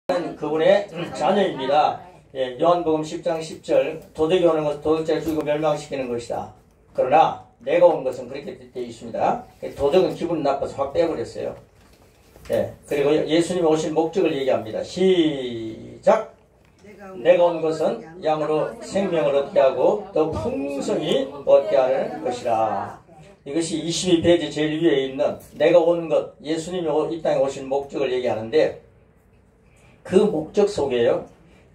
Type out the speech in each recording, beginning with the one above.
그분의 자녀입니다. 예, 요한복음 10장 10절 도둑이 오는 것은 도둑자를 죽이고 멸망시키는 것이다. 그러나 내가 온 것은 그렇게 되어 있습니다. 도둑은 기분이 나빠서 확 빼버렸어요. 예, 그리고 예수님이 오신 목적을 얘기합니다. 시작! 내가 온 것은 양으로 생명을 얻게 하고 더 풍성히 얻게 하는 것이라. 이것이 22페이지 제일 위에 있는 내가 온 것, 예수님이 이 땅에 오신 목적을 얘기하는데 그 목적 속에요,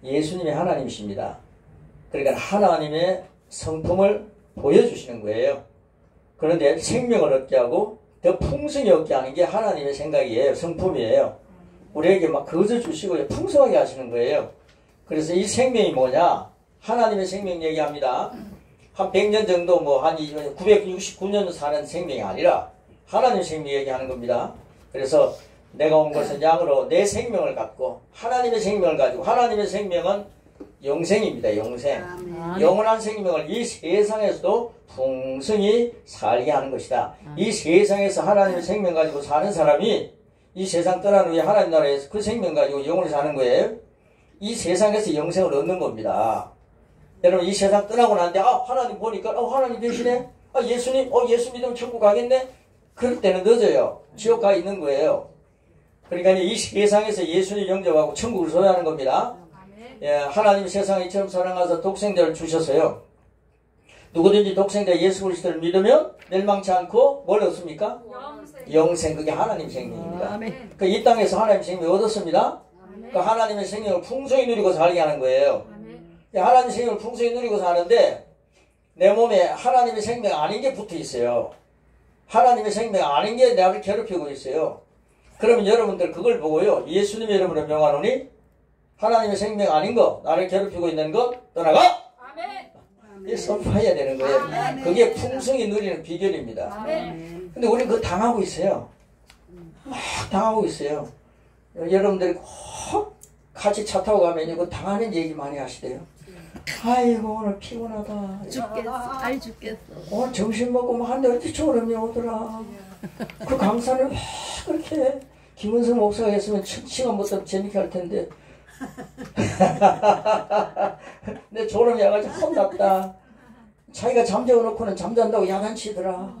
예수님이 하나님이십니다. 그러니까 하나님의 성품을 보여주시는 거예요. 그런데 생명을 얻게 하고 더 풍성히 얻게 하는 게 하나님의 생각이에요. 성품이에요. 우리에게 막 거저 주시고 풍성하게 하시는 거예요. 그래서 이 생명이 뭐냐? 하나님의 생명 얘기합니다. 한 100년 정도 한 969년 사는 생명이 아니라 하나님의 생명 얘기하는 겁니다. 그래서 내가 온 것은 양으로 내 생명을 갖고 하나님의 생명을 가지고, 하나님의 생명은 영생입니다. 영생. 영원한 생명을 이 세상에서도 풍성히 살게 하는 것이다. 이 세상에서 하나님의 생명 가지고 사는 사람이 이 세상 떠난 후에 하나님 나라에서 그 생명 가지고 영원히 사는 거예요. 이 세상에서 영생을 얻는 겁니다. 여러분, 이 세상 떠나고 나는데 하나님 보니까 하나님 되시네? 예수님? 예수 믿으면 천국 가겠네? 그럴 때는 늦어요. 지옥 가 있는 거예요. 그러니까 이 세상에서 예수님 영접하고 천국을 소유하는 겁니다. 예, 하나님이 세상을 이처럼 사랑하사 독생자를 주셨어요. 누구든지 독생자 예수 그리스도를 믿으면 멸망치 않고 뭘 얻습니까? 영생. 그게 하나님 생명입니다. 그 이 땅에서 하나님 생명을 얻었습니다. 그 하나님의 생명을 풍성히 누리고 살게 하는 거예요. 하나님의 생명을 풍성히 누리고 사는데 내 몸에 하나님의 생명 아닌 게 붙어 있어요. 하나님의 생명 아닌 게 나를 괴롭히고 있어요. 그러면 여러분들 그걸 보고요, 예수님의 이름으로 명하노니 하나님의 생명 아닌 거, 나를 괴롭히고 있는 것 떠나가! 이게 선포해야 되는 거예요. 그게 풍성히 누리는 비결입니다. 근데 우리는 그거 당하고 있어요. 막 당하고 있어요. 여러분들이 꼭 같이 차 타고 가면 그 당하는 얘기 많이 하시대요. 아이고 오늘 피곤하다. 죽겠어. 오늘 점심 먹고 막 한데 어떻게 졸음이 오더라. 그 강사를 막 그렇게 김은성 목사가 했으면 시간부터 재밌게 할 텐데. 내 졸음이 와가지고 혼났다. 자기가 잠재워놓고는 잠잔다고 야단치더라.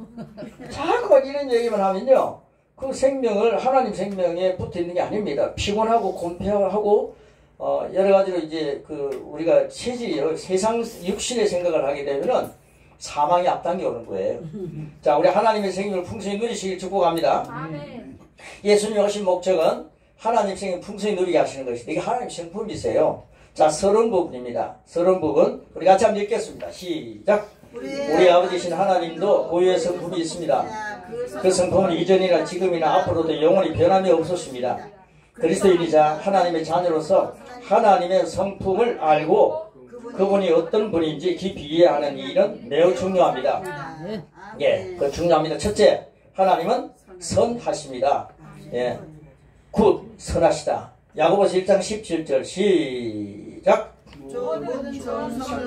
자꾸 이런 얘기만 하면요, 그 생명을 하나님 생명에 붙어 있는 게 아닙니다. 피곤하고 곤패하고 여러 가지로 이제 우리가 체질이요, 세상 육신의 생각을 하게 되면은 사망이 앞당겨 오는 거예요. 자, 우리 하나님의 생명을 풍성히 누리시길 축복합니다. 예수님이 오신 목적은 하나님 생명 풍성히 누리게 하시는 것이다. 이게 하나님 성품이세요. 자, 서론 부분입니다. 서론 부분 우리 같이 한번 읽겠습니다. 시작. 우리 아버지신 하나님도 고유의 성품이 있습니다. 그 성품은 이전이나 지금이나 앞으로도 영원히 변함이 없었습니다. 그리스도인이자 하나님의 자녀로서 하나님의 성품을 알고 그분이 어떤 분인지 깊이 이해하는 일은 매우 중요합니다. 예, 그 중요합니다. 첫째, 하나님은 선하십니다. 예, 굿, 선하시다. 야고보서 1장 17절 시작.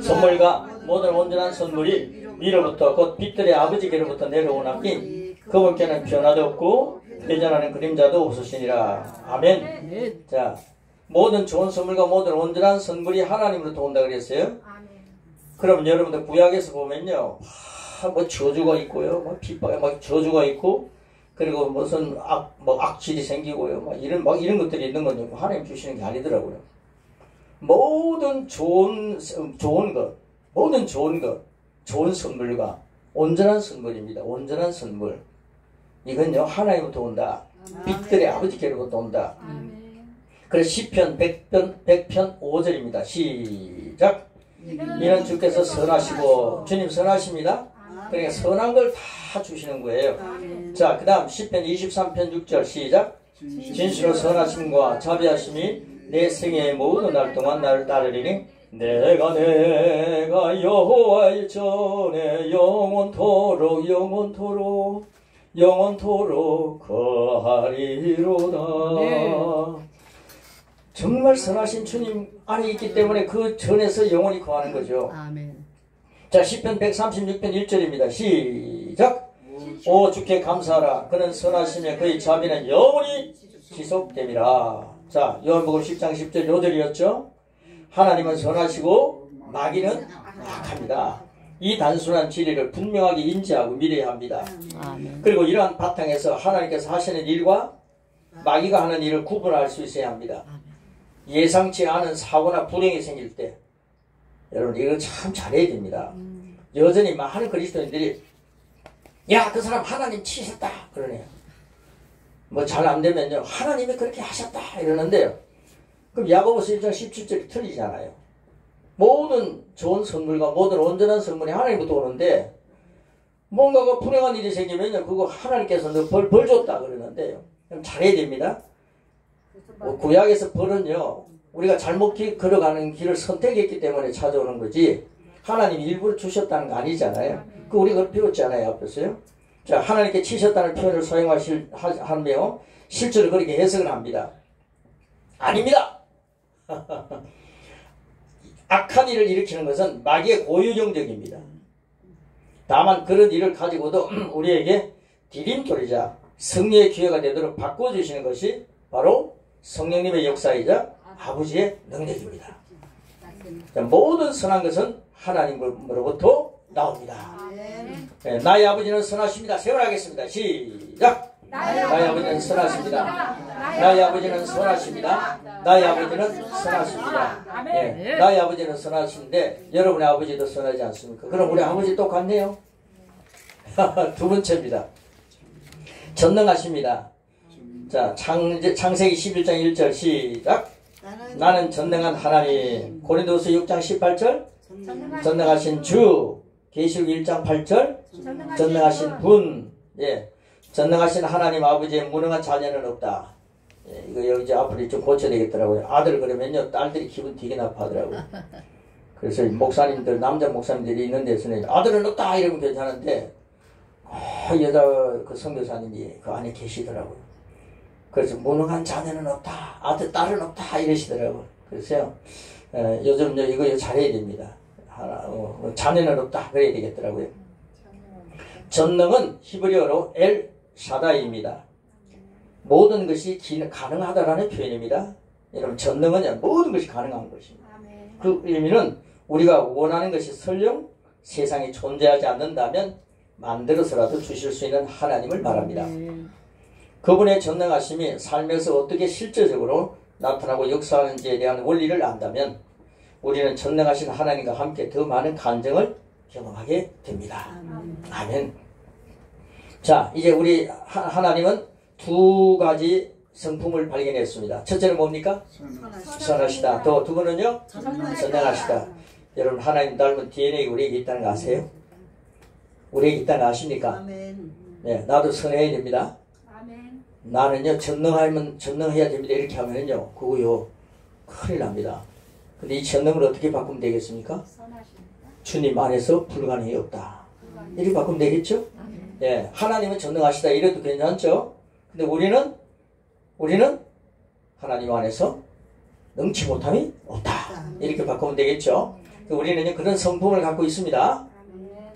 선물과 모든 온전한 선물이 위로부터 곧 빛들의 아버지께로부터 내려오나니 그분께는 변화도 없고 회전하는 그림자도 없으시니라. 아멘. 자, 모든 좋은 선물과 모든 온전한 선물이 하나님으로부터 온다 그랬어요. 그럼 여러분들 구약에서 보면요, 뭐 저주가 있고요, 뭐 핍박에 막 저주가 있고, 그리고 무슨 악질이 생기고요, 이런 것들이 있는 건요, 하나님 주시는 게 아니더라고요. 모든 좋은 것, 좋은 선물과 온전한 선물입니다. 온전한 선물. 이건요, 하나님부터 온다. 빛들의 아버지께로부터 온다. 그래서 시편 100편 5절입니다. 시작. 이는 주께서 선하시고, 주님 선하십니다. 그러니까 선한 걸 다 주시는 거예요. 자, 그 다음 시편 23편 6절 시작. 진실로 선하심과 자비하심이 내 생애의 모든 날 동안 나를 따르리니 내가 여호와의 전에 영원토록 거하리로다. 정말 선하신 주님 안에 있기 때문에 그 전에서 영원히 거하는 거죠. 자, 시편 136편 1절입니다. 시작. 오 주께 감사하라. 그는 선하시며 그의 자비는 영원히 지속됨이라. 자, 요한복음 10장 10절 요절이었죠. 하나님은 선하시고 마귀는 악합니다. 이 단순한 진리를 분명하게 인지하고 믿어야 합니다. 그리고 이러한 바탕에서 하나님께서 하시는 일과 마귀가 하는 일을 구분할 수 있어야 합니다. 예상치 않은 사고나 불행이 생길 때 여러분 이거 참 잘해야 됩니다. 여전히 많은 그리스도인들이 야, 그 사람 하나님 치셨다 그러네요. 뭐 잘 안 되면요 하나님이 그렇게 하셨다 이러는데요. 그럼 야고보서 1장 17절이 틀리잖아요. 모든 좋은 선물과 모든 온전한 선물이 하나님부터 오는데 뭔가가 불행한 일이 생기면요 그거 하나님께서 너 벌 줬다 그러는데요. 그럼 잘해야 됩니다. 구약에서 벌은요 우리가 잘못 걸어가는 길을 선택했기 때문에 찾아오는 거지 하나님이 일부러 주셨다는 거 아니잖아요. 그 우리가 그걸 배웠잖아요. 앞에서요. 자, 하나님께 치셨다는 표현을 사용하며 실제로 그렇게 해석을 합니다. 아닙니다. 악한 일을 일으키는 것은 마귀의 고유 영역입니다. 다만 그런 일을 가지고도 우리에게 디딤돌이자 승리의 기회가 되도록 바꿔주시는 것이 바로 성령님의 역사이자 아버지의 능력입니다. 자, 모든 선한 것은 하나님으로부터 나옵니다. 네, 나의 아버지는 선하십니다. 세월하겠습니다. 시작! 나의 아버지는 선하십니다. 나의 아버지는 선하십니다. 나의 아버지는 선하십니다. 네, 나의 아버지는 선하신데 여러분의 아버지도 선하지 않습니까? 그럼 우리 아버지 똑같네요. 두 번째입니다. 전능하십니다. 자, 창세기 11장 1절 시작! 나는 전능한 하나님. 고린도서 6장 18절 전능하신 주. 계시록 1장 8절 전능하신 분. 예, 전능하신 하나님 아버지의 무능한 자녀는 없다. 예, 이거 이제 앞으로 좀 고쳐야 되겠더라고요. 아들 그러면요 딸들이 기분 되게 나빠하더라고요. 그래서 목사님들 남자 목사님들이 있는 데서는 아들은 없다 이러면 괜찮은데 여자 그 선교사님이 그 안에 계시더라고요. 그래서 무능한 자녀는 없다, 아들 딸은 없다 이러시더라고요. 그래서 요즘 이거 잘해야 됩니다. 자녀는 없다 그래야 되겠더라고요. 전능은 히브리어로 엘 샤다이입니다. 모든 것이 가능하다라는 표현입니다. 여러분 전능은 모든 것이 가능한 것입니다. 그 의미는 우리가 원하는 것이 설령 세상에 존재하지 않는다면 만들어서라도 주실 수 있는 하나님을 말합니다. 그분의 전능하심이 삶에서 어떻게 실제적으로 나타나고 역사하는지에 대한 원리를 안다면 우리는 전능하신 하나님과 함께 더 많은 간증을 경험하게 됩니다. 아멘. 자, 이제 우리 하나님은 두 가지 성품을 발견했습니다. 첫째는 뭡니까? 선하시다. 또 두 번은요? 전능하시다. 여러분 하나님 닮은 DNA가 우리에게 있다는 거 아세요? 우리에게 있다는 거 아십니까? 네, 나도 선해야 됩니다. 나는요 전능해야 됩니다. 이렇게 하면요 그거요 큰일 납니다. 근데 이 전능을 어떻게 바꾸면 되겠습니까? 주님 안에서 불가능이 없다. 이렇게 바꾸면 되겠죠? 예, 하나님은 전능하시다 이래도 괜찮죠? 근데 우리는 하나님 안에서 능치 못함이 없다. 이렇게 바꾸면 되겠죠? 우리는 그런 성품을 갖고 있습니다.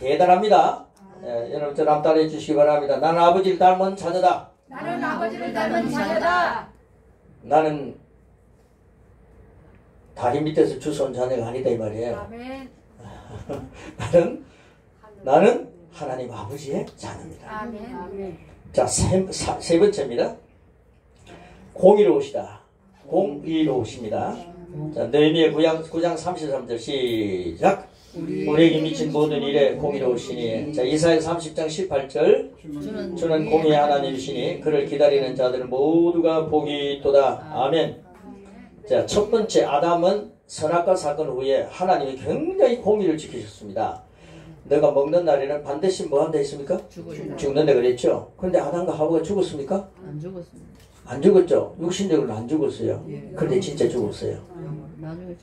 대단합니다. 예, 여러분 저랑 따라해 주시기 바랍니다. 나는 아버지를 닮은 자녀다. 나는 아버지를 닮은 자녀다. 나는 다리 밑에서 주워온 자녀가 아니다 이 말이에요. 아멘. 나는 하나님 아버지의 자녀입니다. 아멘. 자, 세 번째입니다. 공의로우시다. 공의로우십니다. 자, 느헤미야 9장 33절 시작. 우리에게 미친 모든 일에 공의로우시니. 자, 이사야 30장 18절 주는 공의의 하나님이시니 그를 기다리는 자들 모두가 복이 있도다. 아멘. 자, 첫 번째 아담은 선악과 사건 후에 하나님이 굉장히 공의를 지키셨습니다. 너가 먹는 날에는 반드시 뭐 한다 했습니까? 죽는다 그랬죠. 그런데 아담과 하와가 죽었습니까? 안 죽었습니다. 안 죽었죠. 육신적으로는 안 죽었어요. 그런데 진짜 죽었어요.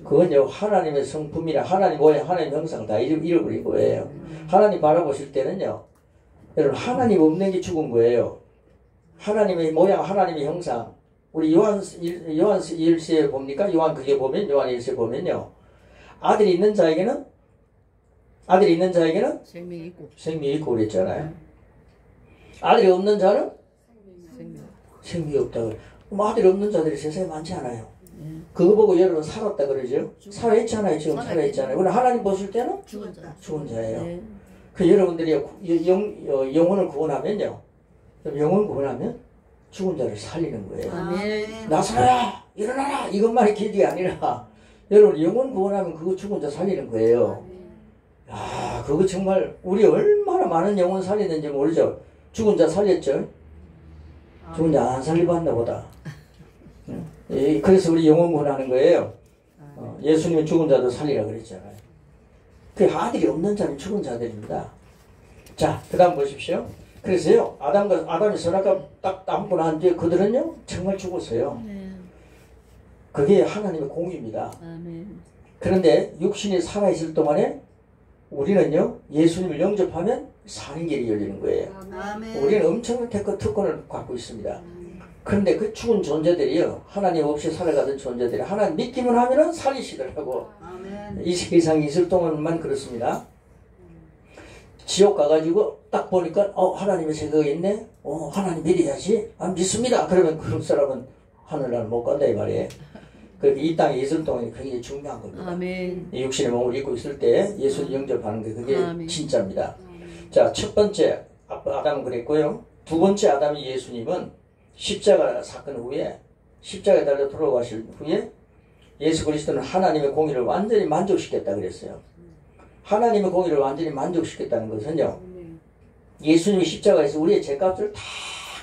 그건요 하나님의 성품이라 하나님 모양 하나님 형상 다 잃어버린 거예요. 하나님 바라보실 때는요 여러분 하나님 없는 게 죽은 거예요. 하나님의 모양 하나님의 형상 우리 요한 1세에 봅니까? 요한 1세에 보면요 아들이 있는 자에게는 생명이 있고 그랬잖아요. 아들이 없는 자는 생명이 없다. 뭐 아들이 없는 자들이 세상에 많지 않아요. 그거 보고 여러분 살았다 그러죠? 살아있잖아요. 지금 살아있잖아요. 그러나 하나님 보실 때는 죽은 자예요. 그 여러분들이 영혼을 구원하면요. 영혼을 구원하면 죽은 자를 살리는 거예요. 아멘. 나사로야 일어나라 이것만의 길이 아니라 여러분 영혼 구원하면 그거 죽은 자 살리는 거예요. 야, 그거 정말 우리 얼마나 많은 영혼 살리는지 모르죠. 죽은 자 살렸죠. 죽은 자 안 살리고 왔나 보다. 그래서 우리 영혼 구원하는 거예요. 예수님은 죽은 자도 살리라 그랬잖아요. 그 아들이 없는 자는 죽은 자들입니다. 자, 그 다음 보십시오. 그래서요, 아담이 선악과 딱 남고 난 뒤에 그들은요, 정말 죽었어요. 그게 하나님의 공의입니다. 그런데 육신이 살아있을 동안에 우리는요, 예수님을 영접하면 사는 길이 열리는 거예요. 우리는 엄청난 특권을 갖고 있습니다. 그런데 그 죽은 존재들이요, 하나님 없이 살아가던 존재들이 하나님 믿기만 하면은 살리시더라고. 이 세상에 있을 동안만 그렇습니다. 지옥 가가지고 딱 보니까 하나님의 생각이 있네. 하나님 믿어야지. 믿습니다. 그러면 그 사람은 하늘나라를 못 간다 이 말이에요. 그러니까 이 땅에 있을 동안이 굉장히 중요한 겁니다. 아멘. 이 육신의 몸을 입고 있을 때 예수를 영접하는 게 그게 아멘. 진짜입니다. 자, 첫 번째 아담은 그랬고요. 두 번째 아담이 예수님은 십자가 사건 후에 십자가에 달려 돌아가실 후에 예수 그리스도는 하나님의 공의를 완전히 만족시켰다 그랬어요. 하나님의 공의를 완전히 만족시켰다는 것은요, 예수님이 십자가에서 우리의 죄값을 다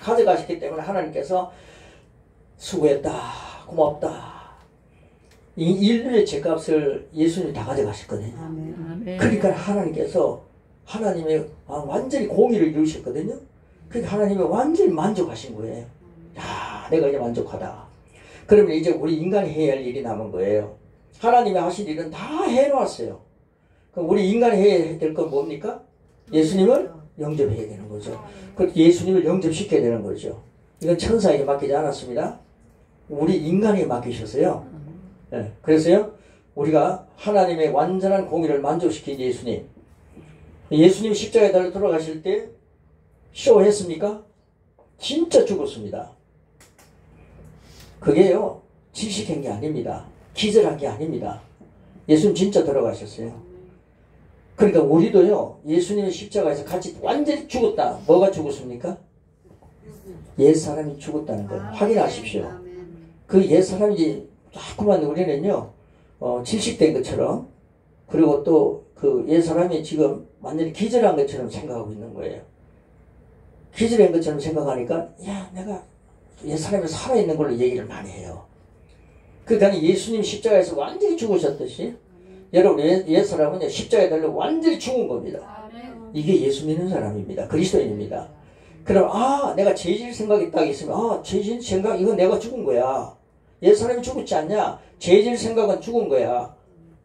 가져가셨기 때문에 하나님께서 수고했다, 고맙다. 이 인류의 죄값을 예수님이 다 가져가셨거든요. 아멘. 그러니까 하나님께서 하나님의 완전히 공의를 이루셨거든요. 그러니까 하나님이 완전히 만족하신 거예요. 야, 내가 이제 만족하다. 그러면 이제 우리 인간이 해야 할 일이 남은 거예요. 하나님이 하실 일은 다 해놓았어요. 그럼 우리 인간이 해야 될 건 뭡니까? 예수님을 영접해야 되는 거죠. 그렇게 예수님을 영접시켜야 되는 거죠. 이건 천사에게 맡기지 않았습니다. 우리 인간에게 맡기셨어요. 네. 그래서요, 우리가 하나님의 완전한 공의를 만족시킨 예수님. 예수님 십자가에 달려 돌아가실 때 쇼했습니까? 진짜 죽었습니다. 그게요, 질식한 게 아닙니다. 기절한 게 아닙니다. 예수님 진짜 돌아가셨어요. 그러니까 우리도요, 예수님의 십자가에서 같이 완전히 죽었다. 뭐가 죽었습니까? 옛사람이 죽었다는 거 확인하십시오. 그 옛사람이 자꾸만 우리는요, 질식된 것처럼, 그리고 또 그 옛사람이 지금 완전히 기절한 것처럼 생각하고 있는 거예요. 기절한 것처럼 생각하니까, 야, 내가 옛사람이 살아있는 걸로 얘기를 많이 해요. 그러니까 예수님 십자가에서 완전히 죽으셨듯이, 여러분 옛사람은 십자가에 달려 완전히 죽은 겁니다. 이게 예수 믿는 사람입니다. 그리스도인입니다. 그럼 내가 죄질 생각이 딱 있으면 죄질 생각 이건 내가 죽은 거야. 옛사람이 죽었지 않냐? 죄질 생각은 죽은 거야.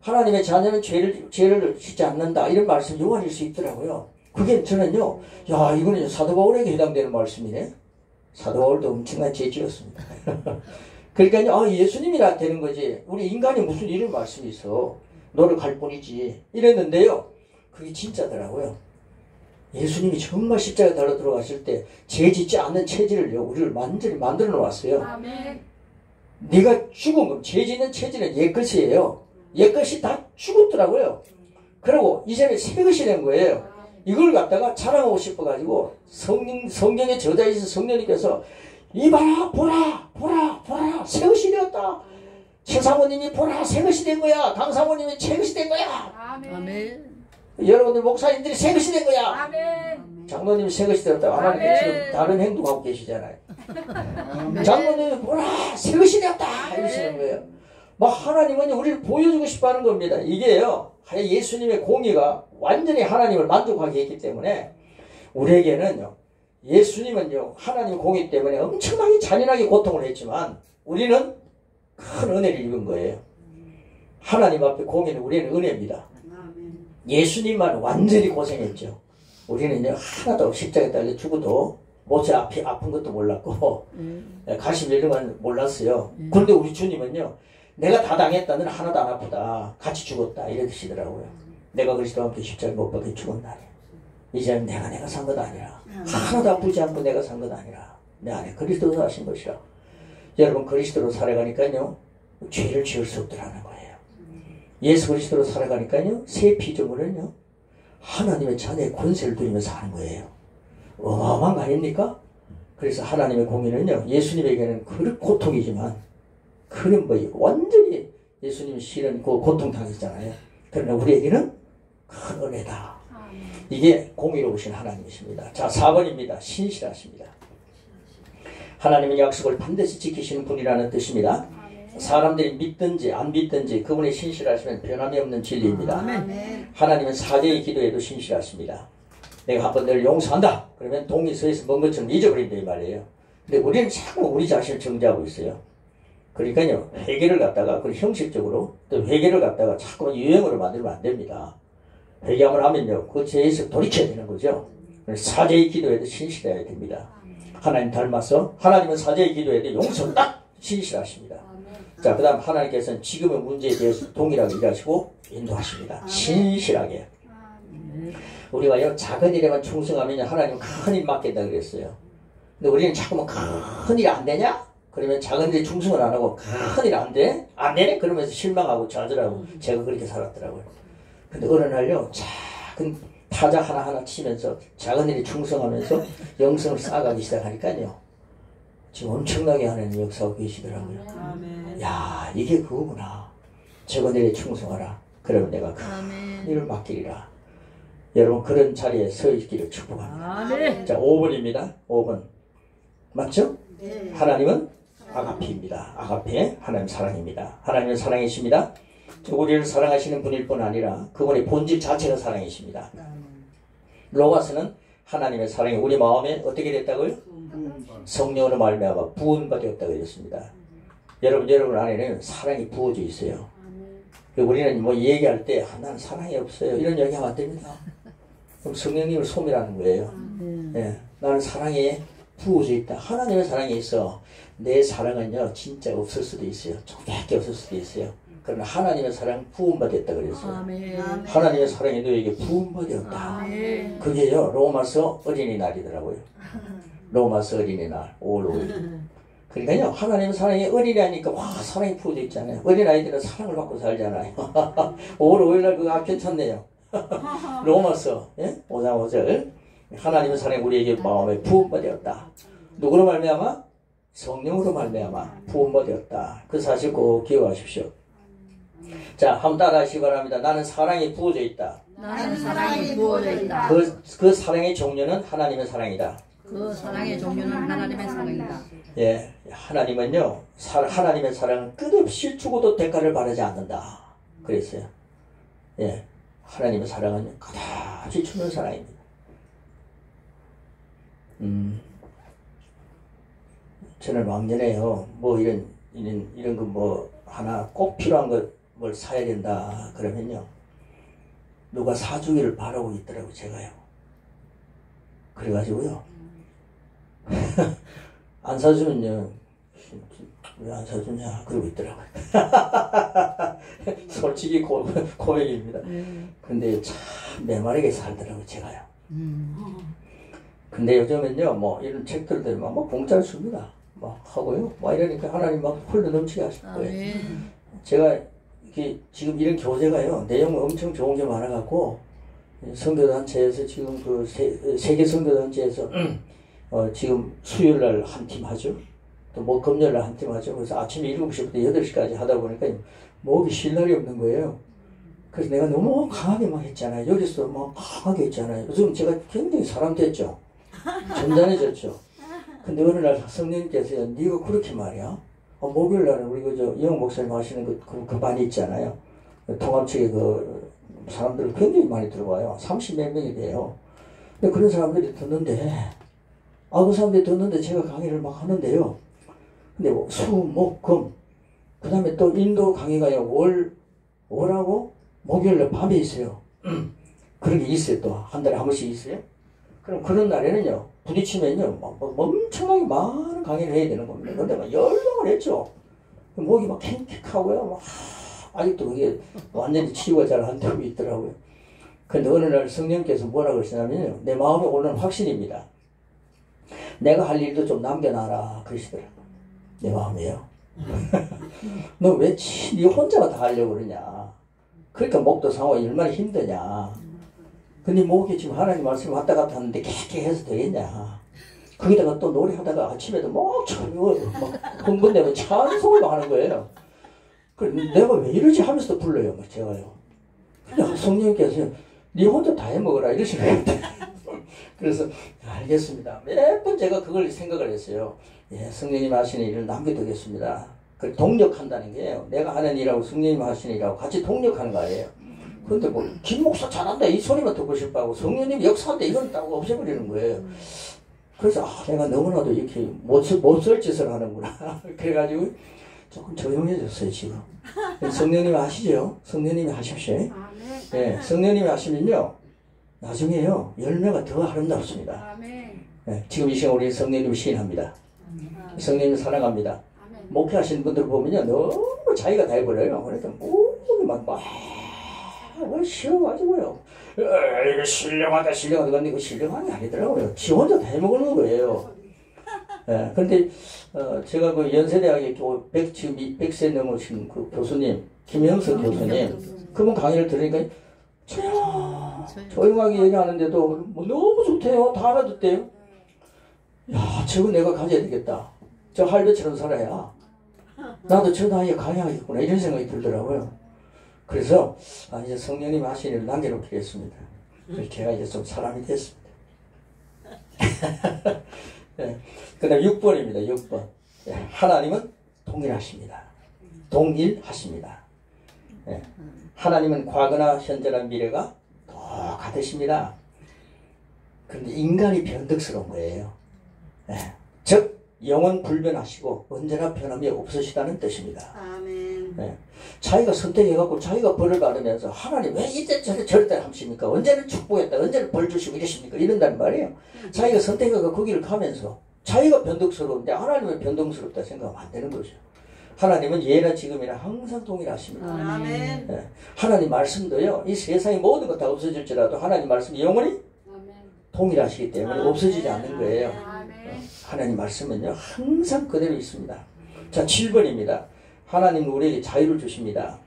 하나님의 자녀는 죄를 짓지 않는다. 이런 말씀 요한일 수 있더라고요. 그게 저는요, 야, 이거는 사도 바울에게 해당되는 말씀이네. 사도 바울도 엄청난 죄 지었습니다. 그러니까요, 예수님이라 되는 거지. 우리 인간이 무슨 이런 말씀이 있어. 노력할 뿐이지. 이랬는데요, 그게 진짜더라고요. 예수님이 정말 십자가에 달려 들어가실 때 죄 짓지 않는 체질을요, 우리를 완전히 만들어 놓았어요. 아멘. 네가 죽은 건, 죄 짓는 체질은 옛것이에요. 옛것이 다 죽었더라고요. 그리고 이제는 새 것이 된 거예요. 이걸 갖다가 자랑하고 싶어가지고 성경에 저자이신 성령님께서 이봐라, 보라, 새 것이 되었다. 최사모님이 보라, 새 것이 된 거야. 강사모님이 새 것이 된 거야. 아멘. 여러분들 목사님들이 새 것이 된 거야. 아멘. 장로님이 새 것이 되었다. 하나님이 지금 다른 행동하고 계시잖아요. 장로님이 보라, 새 것이 되었다. 이러시는 거예요. 하나님은 우리를 보여주고 싶어 하는 겁니다. 이게요, 예수님의 공의가 완전히 하나님을 만족하게 했기 때문에 우리에게는요, 예수님은요, 하나님의 공의 때문에 엄청나게 잔인하게 고통을 했지만 우리는 큰 은혜를 입은 거예요. 하나님 앞에 공의는 우리는 은혜입니다. 예수님만 완전히 고생했죠. 우리는요, 하나도 십자가에 달려 죽어도 못에 아픈 것도 몰랐고 가시 밀린 건 몰랐어요. 그런데 우리 주님은요, 내가 다 당했다. 너는 하나도 안 아프다. 같이 죽었다. 이러시더라고요. 내가 그리스도와 함께 십자가에 못 박혀 죽었나니 이제는 내가 산 것 아니라, 하나도 아프지 않고 내가 산 것 아니라 내 안에 그리스도가 하신 것이라. 여러분 그리스도로 살아가니까요 죄를 지을 수 없더라는 거예요. 예수 그리스도로 살아가니까요 새 피조물은요 하나님의 자녀의 권세를 누리며 사는 거예요. 어마어마한 거 아닙니까? 그래서 하나님의 공의는요 예수님에게는 그 고통이지만 그는 뭐 완전히 예수님이 실은 그 고통 당했잖아요. 그러나 우리에게는 큰 은혜다. 이게 공의로우신 하나님이십니다. 자 4번입니다. 신실하십니다. 하나님의 약속을 반드시 지키시는 분이라는 뜻입니다. 사람들이 믿든지 안 믿든지 그분이 신실하시면 변함이 없는 진리입니다. 하나님은 사제의 기도에도 신실하십니다. 내가 한번 널 용서한다. 그러면 동이 서에서 먼 것처럼 잊어버린다 이 말이에요. 근데 우리는 자꾸 우리 자신을 정죄하고 있어요. 그러니까요 회개를 갖다가 그 형식적으로 또 회개를 갖다가 자꾸 유행으로 만들면 안 됩니다. 회개함을 하면요 그 죄에서 돌이켜야 되는 거죠. 사제의 기도에도 신실해야 됩니다. 하나님 닮아서 하나님은 사제의 기도에도 용서 딱 신실하십니다. 자, 그 다음 하나님께서는 지금의 문제에 대해서 동일하게 일하시고 인도하십니다. 신실하게. 우리가요 작은 일에만 충성하면 하나님 큰 일 맡긴다 그랬어요. 근데 우리는 자꾸만 큰 일이 안 되냐? 그러면 작은 일에 충성을 안 하고 큰 일 안 돼? 안 되네? 그러면서 실망하고 좌절하고 제가 그렇게 살았더라고요. 근데 어느 날요 작은 타자 하나하나 치면서 작은 일에 충성하면서 영성을 쌓아가기 시작하니까요 지금 엄청나게 하나님 역사하고 계시더라고요. 야 이게 그거구나. 작은 일에 충성하라. 그러면 내가 큰 일을 맡기리라. 여러분 그런 자리에 서 있기를 축복합니다. 자 5번입니다. 5번 맞죠? 네. 하나님은 아가페입니다. 아가페 하나님 사랑입니다. 하나님은 사랑이십니다. 우리를 사랑하시는 분일 뿐 아니라 그분의 본질 자체가 사랑이십니다. 로마서는 하나님의 사랑이 우리 마음에 어떻게 됐다고요? 성령으로 말미암아 부은바 되었다고 했습니다. 여러분 안에는 사랑이 부어져 있어요. 우리는 뭐 얘기할 때 나는 사랑이 없어요 이런 얘기하면 안 됩니다. 그럼 성령님을 소멸하는 거예요. 예, 나는 사랑에 부어져 있다. 하나님의 사랑이 있어. 내 사랑은요 진짜 없을 수도 있어요. 조금밖에 없을 수도 있어요. 그러나 하나님의 사랑 부음받았다 그랬어요. 하나님의 사랑이 너에게 부음받았다. 그게요 로마서 어린이날이더라고요. 로마서 어린이날 5월 5일. 그러니까요 하나님의 사랑이 어린이니까 와 사랑이 부어져 있잖아요. 어린아이들은 사랑을 받고 살잖아요. 5월 5일날 그거 앞에 쳤네요. 로마서 5장 5절 하나님의 사랑이 우리에게 마음에 부음받았다. 누구로 말미암아? 성령으로 말미암아 부음받았다. 그 사실 꼭 기억하십시오. 자, 한번 따라하시기 바랍니다. 나는 사랑이 부어져 있다. 나는 사랑이 부어져 있다. 그 사랑의 종류는 하나님의 사랑이다. 그 사랑의 종류는 하나님의 사랑이다. 예, 하나님은요, 하나님의 사랑은 끝없이 주고도 대가를 바라지 않는다. 그랬어요. 예, 하나님의 사랑은 그다지 주는 사랑입니다. 저는 왕년에요, 뭐 이런 거 뭐 하나 꼭 필요한 뭘 사야 된다 그러면요 누가 사주기를 바라고 있더라고 제가요. 그래가지고요 안 사주면요 왜 안 사주냐 그러고 있더라고요. 솔직히 고백입니다. 근데 참 메마르게 살더라고요 제가요. 근데 요즘은요 뭐 이런 책들 들으면 뭐 공짜로 줍니다. 막 하고요 막 이러니까 하나님 막 홀로 넘치게 하실 거예요. 제가 이렇게 지금 이런 교재가요 내용 엄청 좋은 게 많아갖고 선교단체에서 지금 그 세계 선교단체에서 지금 수요일날 한 팀 하죠. 또 뭐 금요일날 한 팀 하죠. 그래서 아침에 7시부터 8시까지 하다 보니까 목이 쉴 날이 없는 거예요. 그래서 내가 너무 강하게 막 했잖아요. 여기서 막 강하게 했잖아요. 요즘 제가 굉장히 사람 됐죠. 점잖해졌죠. 근데 어느 날 성령님께서 네가 그렇게 말이야. 목요일 날은 우리 그저 이영 목사님 하시는 그 반이 있잖아요. 통합 측에 그 사람들 굉장히 많이 들어와요. 30몇 명이 돼요. 근데 그런 사람들이 듣는데 그 사람들이 듣는데 제가 강의를 막 하는데요. 근데 수, 목, 금 그 다음에 또 인도 강의가요 월하고 목요일날 밤에 있어요. 그런 게 있어요. 또 한 달에 한 번씩 있어요. 그럼 그런 날에는요 부딪히면요 엄청나게 많은 강의를 해야 되는 겁니다. 근데 막 열광을 했죠. 목이 막 켕켕하고요. 막 아직도 그게 완전히 치유가 잘 안 되고 있더라고요. 근데 어느 날 성령께서 뭐라 그러시냐면요 내 마음에 오는 확신입니다. 내가 할 일도 좀 남겨놔라 그러시더라고요. 내 마음이에요. 너 왜 네 혼자가 다 하려고 그러냐. 그러니까 목도 상황이 얼마나 힘드냐. 근데 목이 지금 하나님 말씀 왔다 갔다 하는데 깨끗해서 되겠냐. 거기다가 또 노래하다가 아침에도 막 흥분되면 찬송을 하는 거예요. 그래, 내가 왜 이러지 하면서도 불러요. 막 제가요. 그냥 성령님께서 네 혼자 다 해먹어라 이러시는 거예요. 그래서 알겠습니다. 몇 번 제가 그걸 생각을 했어요. 예, 성령님 하시는 일을 남겨두겠습니다. 그 동력한다는 게요. 내가 하는 일하고 성령님 하시는 일하고 같이 동력하는 거예요. 그런데 뭐 김 목사 잘한다 이 소리만 듣고 싶다고 성령님 역사한다 이건 딱 없애버리는 거예요. 그래서 내가 너무나도 이렇게 못 쓸 짓을 하는구나. 그래가지고 조금 조용해졌어요 지금. 성령님이 하시죠. 성령님이 하십시오. 예, 성령님이 하시면요 나중에요 열매가 더 아름답습니다. 예, 지금 이 시간 우리 성령님 시인합니다. 성령님 사랑합니다. 목회하시는 분들 보면요 너무 자기가 다 해버려요. 그러니까 막 쉬워가지고요. 이거 신령하다 근데 그 신령한 게 아니더라고요. 지 혼자 다 해먹는 거예요. 예, 근데 제가 그 연세대학에 지금 100세 넘으신 그 교수님 김영석 교수님 그분 강의를 들으니까 조용하게 얘기하는데도 뭐 너무 좋대요. 다 알아듣대요. 야 저거 내가 가져야 되겠다. 저 할배처럼 살아야 나도 저 나이에 강의하겠구나 이런 생각이 들더라고요. 그래서 이제 성령님 하시는 일을 남겨놓기겠습니다. 제가 이제 좀 사람이 됐습니다. 네. 그 다음 6번입니다. 6번. 네. 하나님은 동일하십니다. 동일하십니다. 네. 하나님은 과거나 현재나 미래가 똑같으십니다. 그런데 인간이 변덕스러운 거예요. 네. 즉 영원 불변하시고 언제나 변함이 없으시다는 뜻입니다. 아멘. 네. 자기가 선택해갖고 자기가 벌을 받으면서 하나님 왜 이때 저때 하십니까? 언제는 축복했다, 언제는 벌 주시고 이러십니까? 이런단 말이에요. 자기가 선택해갖고 그 길을 가면서 자기가 변덕스러운데 하나님은 변덕스럽다 생각하면 안 되는 거죠. 하나님은 예나 지금이나 항상 동일하십니다. 아멘. 네. 하나님 말씀도요, 이 세상의 모든 것 다 없어질지라도 하나님 말씀이 영원히 동일하시기 때문에 없어지지 않는 거예요. 하나님 말씀은요 항상 그대로 있습니다. 자 7번입니다. 하나님은 우리에게 자유를 주십니다.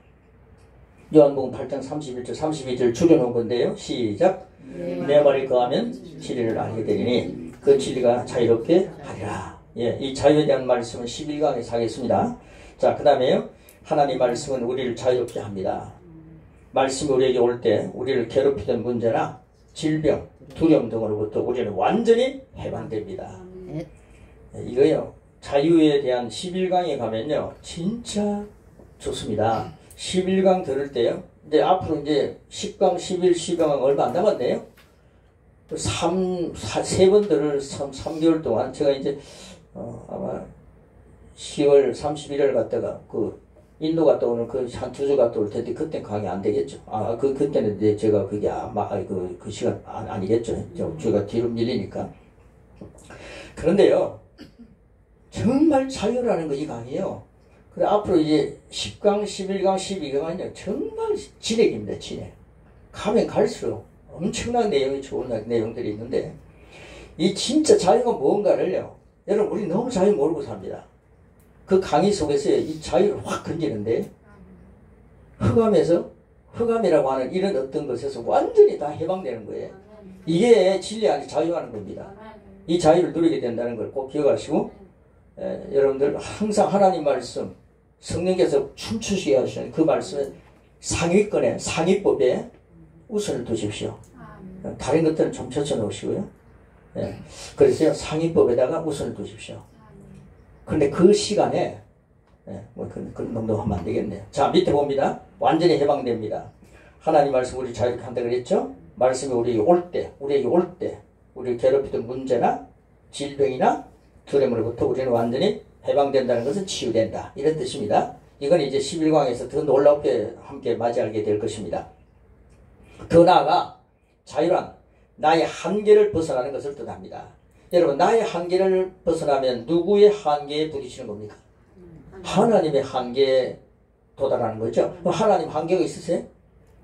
요한복음 8장 31절 32절 줄여놓은 건데요. 시작. 내 말에 거하면 진리를 알게 되리니 그 진리가 자유롭게 하리라. 예, 이 자유에 대한 말씀은 11강에서 하겠습니다. 자 그 다음에요. 하나님 말씀은 우리를 자유롭게 합니다. 말씀이 우리에게 올 때 우리를 괴롭히던 문제나 질병, 두려움 등으로부터 우리는 완전히 해방됩니다. 이거요 자유에 대한 11강에 가면요 진짜 좋습니다. 11강 들을 때요 이제 앞으로 이제 10강, 11, 12강 얼마 안 남았네요. 세 번 들을 3개월 동안 제가 이제 아마 10월 31일 갔다가 그 인도 갔다 오는 그 한 2주 갔다 올 텐데 그때 강의 안 되겠죠. 그때는 이제 제가 그게 아마 그 시간 아니겠죠. 주가 뒤로 밀리니까. 그런데요 정말 자유라는 거 이 강이에요. 그래 앞으로 이제 10강, 11강, 12강은요 정말 진액입니다. 진액. 가면 갈수록 엄청난 내용이 좋은 내용들이 있는데 이 진짜 자유가 뭔가를요 여러분 우리 너무 자유 모르고 삽니다. 그 강의 속에서 이 자유를 확 건지는데 흑암이라고 하는 이런 어떤 것에서 완전히 다 해방되는 거예요. 이게 진리 안에 자유하는 겁니다. 이 자유를 누리게 된다는 걸 꼭 기억하시고 여러분들 항상 하나님 말씀 성령께서 춤추시게 하시는 그 말씀은 상위권에 상위법에 우선을 두십시오. 다른 것들은 좀 젖혀놓으시고요. 그래서 상위법에다가 우선을 두십시오. 그런데 그 시간에 그런 농담하면 안 되겠네요. 자 밑에 봅니다. 완전히 해방됩니다. 하나님 말씀 우리 자유롭게 한다 그랬죠. 말씀이 우리에게 올 때 우리를 괴롭히던 문제나 질병이나 두려움으로부터 우리는 완전히 해방된다는 것은 치유된다. 이런 뜻입니다. 이건 이제 11강에서 더 놀랍게 함께 맞이하게 될 것입니다. 더 나아가 자유란 나의 한계를 벗어나는 것을 뜻합니다. 여러분 나의 한계를 벗어나면 누구의 한계에 부딪히는 겁니까? 하나님의 한계에 도달하는 거죠. 하나님 한계가 있으세요?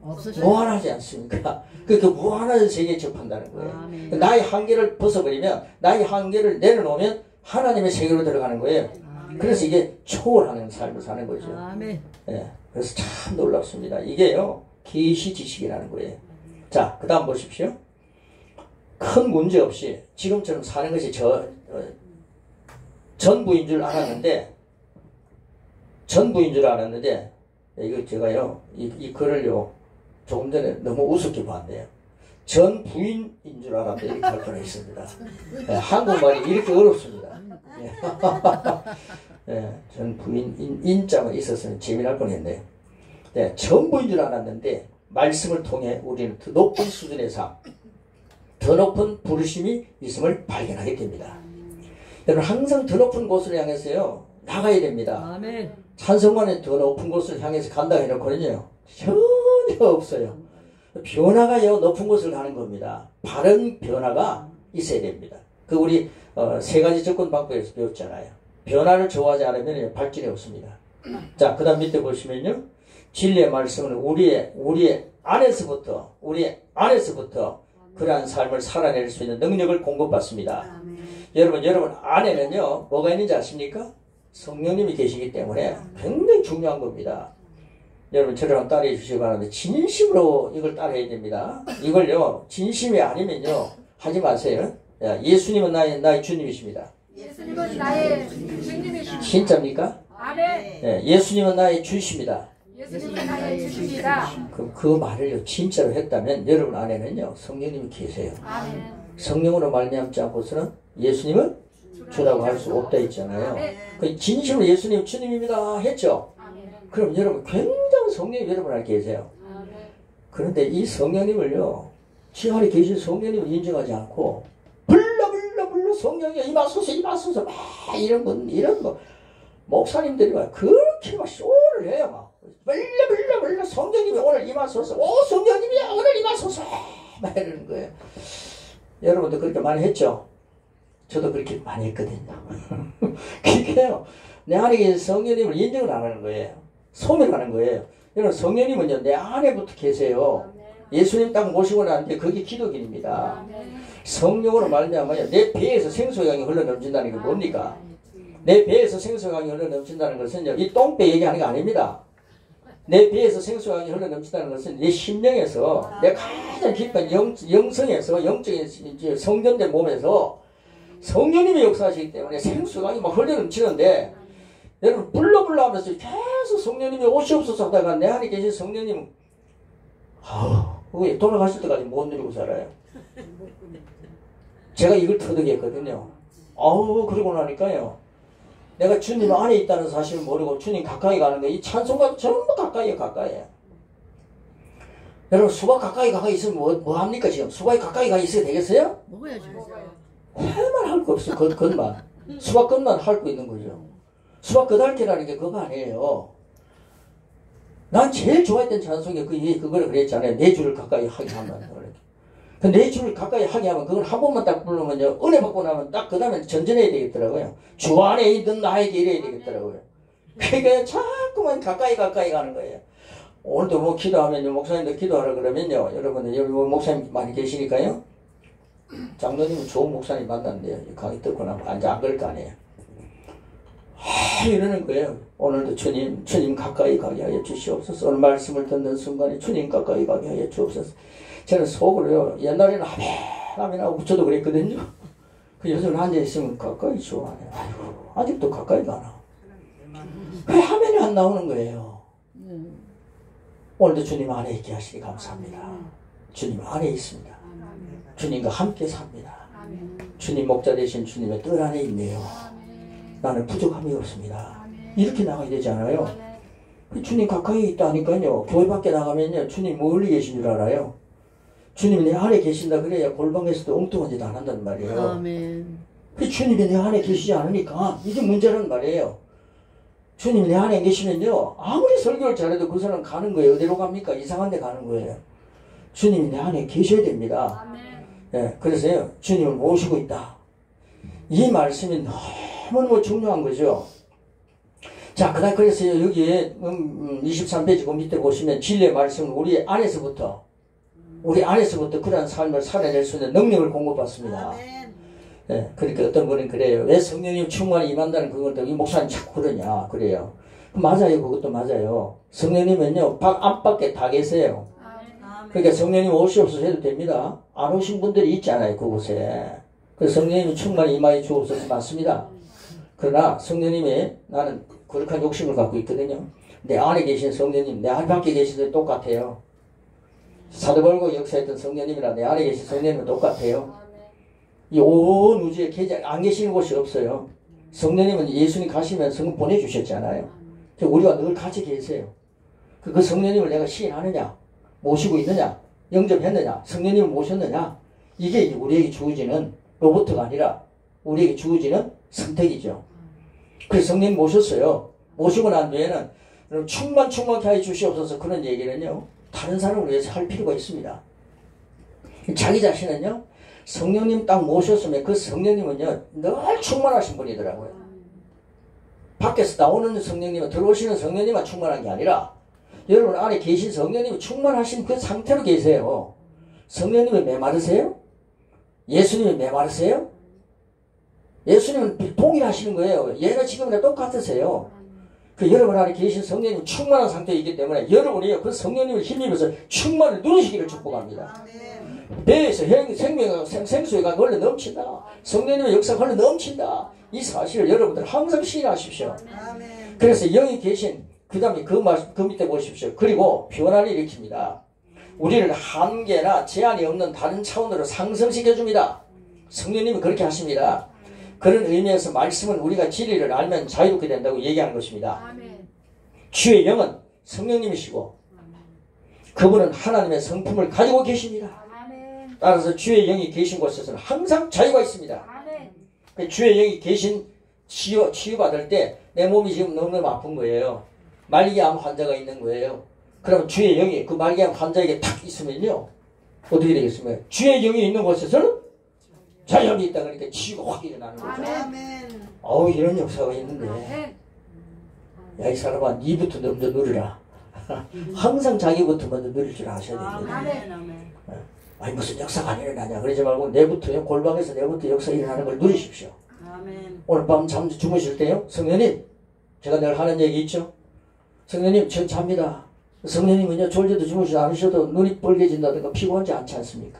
무한하지 않습니까? 그 무한한 세계에 접한다는 거예요. 나의 한계를 벗어버리면 나의 한계를 내려놓으면 하나님의 세계로 들어가는 거예요. 그래서 이게 초월하는 삶을 사는 거죠. 아멘. 예, 그래서 참 놀랍습니다. 이게요, 계시 지식이라는 거예요. 자, 그 다음 보십시오. 큰 문제 없이 지금처럼 사는 것이 전부인 줄 알았는데, 이거 제가요, 이 글을요, 조금 전에 너무 우습게 봤네요. 전 부인인 줄 알았는데 이렇게 할 뻔했습니다. 예, 한국말이 이렇게 어렵습니다. 예, 예, 전 부인 인자만 있었으면 재미날 뻔했네요. 네, 전부인 줄 알았는데 말씀을 통해 우리는 더 높은 수준의 삶, 더 높은 부르심이 있음을 발견하게 됩니다. 여러분 항상 더 높은 곳을 향해서요 나가야 됩니다. 아멘. 찬성관에 더 높은 곳을 향해서 간다 해놓고는요 전혀 없어요. 변화가요 높은 곳을 가는 겁니다. 바른 변화가 있어야 됩니다. 그 우리 세 가지 접근 방법에서 배웠잖아요. 변화를 좋아하지 않으면 발전이 없습니다. 자, 그 다음 밑에 보시면요, 진리의 말씀은 우리의 안에서부터 그러한 삶을 살아낼 수 있는 능력을 공급받습니다. 여러분 안에는요 뭐가 있는지 아십니까? 성령님이 계시기 때문에 굉장히 중요한 겁니다. 여러분 저를 한번 따라해 주시기 바랍니다. 진심으로 이걸 따라해야 됩니다. 이걸요 진심이 아니면요 하지 마세요. 예수님은 나의 주님이십니다. 예수님은 나의 주님이십니다. 진짜입니까? 아멘. 예수님은 나의 주십니다. 예수님은 나의 주십니다. 그럼 그 말을요 진짜로 했다면 여러분 안에는요 성령님이 계세요. 아멘. 성령으로 말미암지 않고서는 예수님은 주라고 할 수 없다 했잖아요. 그 진심으로 예수님 주님입니다 했죠. 그럼 여러분 굉장히 성령이 여러분 안에 계세요. 그런데 이 성령님을요 지 안에 계신 성령님을 인정하지 않고 불러 성령이 임하소서 막 이런 거 목사님들이 막 그렇게 막 쇼를 해요. 막 불러 성령님이 오늘 임하소서, 오 성령님이 오늘 임하소서 막 이러는 거예요. 여러분도 그렇게 많이 했죠? 저도 그렇게 많이 했거든요. 그게요 내 안에 계신 성령님을 인정을 안 하는 거예요. 소멸하는 거예요. 여러분 성령님은요 내 안에부터 계세요. 예수님 딱 모시고 나는데 그게 기독인입니다. 성령으로 말미암아요 내 배에서 생수강이 흘러넘친다는 게 뭡니까? 내 배에서 생수강이 흘러넘친다는 것은요 이 똥배 얘기하는 게 아닙니다. 내 배에서 생수강이 흘러넘친다는 것은 내 심령에서 내 가장 깊은 영성에서 영적인 성전된 몸에서 성령님이 역사하시기 때문에 생수강이 막 흘러넘치는데 여러분 불러 하면서 계속 성령님이 오시옵소서 하다가 내 안에 계신 성령님은 돌아가실 때까지 못 누리고 살아요. 제가 이걸 터득했거든요. 그러고 나니까요 내가 주님 안에 있다는 사실을 모르고 주님 가까이 가는 거예요. 이 찬송가 전부 가까이에요. 여러분 수박 가까이 있으면 뭐 합니까 지금? 수박이 가까이 가 있어야 되겠어요? 먹어야지. 할말 할 거 없어. 겉만 수박 겉만 핥고 있는 거죠. 수박 겉핥기라는 게 그거 아니에요. 난 제일 좋아했던 찬송이 그걸 그랬잖아요. 내 주를 가까이 하게 하면. 그 내 주를 가까이 하게 하면 그걸 한 번만 딱 부르면요. 은혜 받고 나면 딱 그 다음에 전전해야 되겠더라고요. 주 안에 있는 나에게 이래야 되겠더라고요. 그러니까 자꾸만 가까이 가는 거예요. 오늘도 뭐 기도하면요. 목사님도 기도하라 그러면요. 여러분들 여기 목사님 많이 계시니까요. 장로님은 좋은 목사님 만났는데요. 강의 듣고 나면 안 그럴 거 아니에요. 이러는 거예요. 오늘도 주님 가까이 가게 하여 주시옵소서. 오늘 말씀을 듣는 순간에 주님 가까이 가게 하여 주옵소서. 저는 속으로요. 옛날에는 아멘 하고 저도 그랬거든요. 그 요즘 앉아있으면 가까이 좋아하네. 아직도 가까이 가나. 왜 화면이 안 나오는 거예요. 오늘도 주님 안에 있게 하시니 감사합니다. 주님 안에 있습니다. 주님과 함께 삽니다. 주님 목자 되신 주님의 뜰 안에 있네요. 나는 부족함이 없습니다. 이렇게 나가야 되지 않아요? 주님 가까이 있다니까요. 교회 밖에 나가면요. 주님 멀리 계신 줄 알아요. 주님이 내 안에 계신다 그래야 골방에서도 엉뚱한 짓 안 한단 말이에요. 아멘. 주님이 내 안에 계시지 않으니까 이게 문제란 말이에요. 주님이 내 안에 계시면요. 아무리 설교를 잘해도 그 사람 가는 거예요. 어디로 갑니까? 이상한 데 가는 거예요. 주님이 내 안에 계셔야 됩니다. 예, 그래서요. 주님을 모시고 있다. 이 말씀이 너무너무 중요한 거죠. 자, 그래서 여기에 23페이지 그 밑에 보시면 진리의 말씀은 우리 안에서부터 그러한 삶을 살아낼 수 있는 능력을 공급받습니다. 예, 그러니까 어떤 분은 그래요. 왜 성령님 충만히 임한다는 그것도 이 목사님 자꾸 그러냐 그래요. 맞아요. 그것도 맞아요. 성령님은요 안팎에 다 계세요. 그러니까 성령님 오시옵소서 해도 됩니다. 안 오신 분들이 있잖아요. 그곳에. 그래서 성령님이 충만히 임하여 주옵소서 맞습니다. 그러나 성령님이 나는 거룩한 욕심을 갖고 있거든요. 내 안에 계신 성령님, 내 안팎에 계신 분 똑같아요. 사도바울과 역사했던 성령님이랑 내 안에 계신 성령님은 똑같아요. 이 온 우주에 안 계시는 곳이 없어요. 성령님은 예수님 가시면 성령 보내주셨잖아요. 우리가 늘 같이 계세요. 그 성령님을 내가 시인하느냐, 모시고 있느냐, 영접했느냐, 성령님을 모셨느냐, 이게 우리에게 주어지는 로봇가 아니라 우리에게 주어지는 선택이죠. 그래서 성령 모셨어요. 모시고 난 뒤에는 충만케 하여 주시옵소서 그런 얘기는요. 다른 사람을 위해서 할 필요가 있습니다. 자기 자신은요. 성령님 딱 모셨으면 그 성령님은요. 늘 충만하신 분이더라고요. 밖에서 나오는 성령님은 들어오시는 성령님만 충만한 게 아니라 여러분 안에 계신 성령님이 충만하신 그 상태로 계세요. 성령님이 메마르세요? 예수님이 메마르세요? 예수님은 동일하시는 거예요. 예나 지금이나 똑같으세요. 그 여러분 안에 계신 성령님은 충만한 상태에 있기 때문에 여러분이 그 성령님을 힘입어서 충만을 누리시기를 축복합니다. 배에서 생명과 생수가 흘러 넘친다. 성령님의 역사가 흘러 넘친다. 이 사실을 여러분들 항상 시인하십시오. 그래서 영이 계신 그 다음에 그 밑에 보십시오. 그리고 변화를 일으킵니다. 우리를 한계나 제한이 없는 다른 차원으로 상승시켜줍니다. 성령님이 그렇게 하십니다. 그런 의미에서 말씀은 우리가 진리를 알면 자유롭게 된다고 얘기하는 것입니다. 주의 영은 성령님이시고 그분은 하나님의 성품을 가지고 계십니다. 따라서 주의 영이 계신 곳에서는 항상 자유가 있습니다. 주의 영이 계신 치유받을 때 내 몸이 지금 너무너무 아픈 거예요. 말기암 환자가 있는 거예요. 그러면 주의 영이 그 말기암 환자에게 탁 있으면요. 어떻게 되겠습니까? 주의 영이 있는 곳에서는 자연이 있다 그러니까 치유가 확 일어나는 거죠. 아우 이런 역사가 있는데 야 이 사람아 니부터 먼저 누리라. 항상 자기부터 먼저 누릴 줄 아셔야 됩니다. 아니 무슨 역사가 안 일어나냐 그러지 말고 내부터요. 골방에서 내부터 역사 일어나는 걸 누리십시오. 오늘 밤 주무실 때요. 성령님 제가 늘 하는 얘기 있죠. 성령님 전 잡니다. 성령님은요 졸지도 주무시지 않으셔도 눈이 빨개진다든가 피곤하지 않지 않습니까?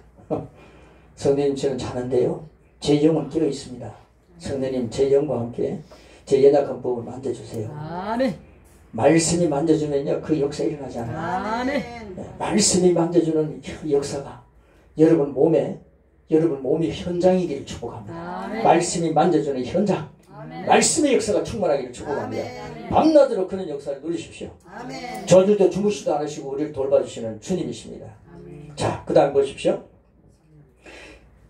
성령님 저는 자는데요. 제 영은 깨어 있습니다. 성령님 제 영과 함께 제 연약한 부분을 만져주세요. 아멘. 말씀이 만져주면요 그 역사 일어나지 않아요. 아멘. 네, 말씀이 만져주는 그 역사가 여러분 몸의 현장이기를 축복합니다. 아멘. 말씀이 만져주는 현장. 아멘. 말씀의 역사가 충만하기를 축복합니다. 아멘. 밤낮으로 그런 역사를 누리십시오. 아멘. 저들도 주무시도 않으시고 우리를 돌봐주시는 주님이십니다. 아멘. 자, 그 다음 보십시오.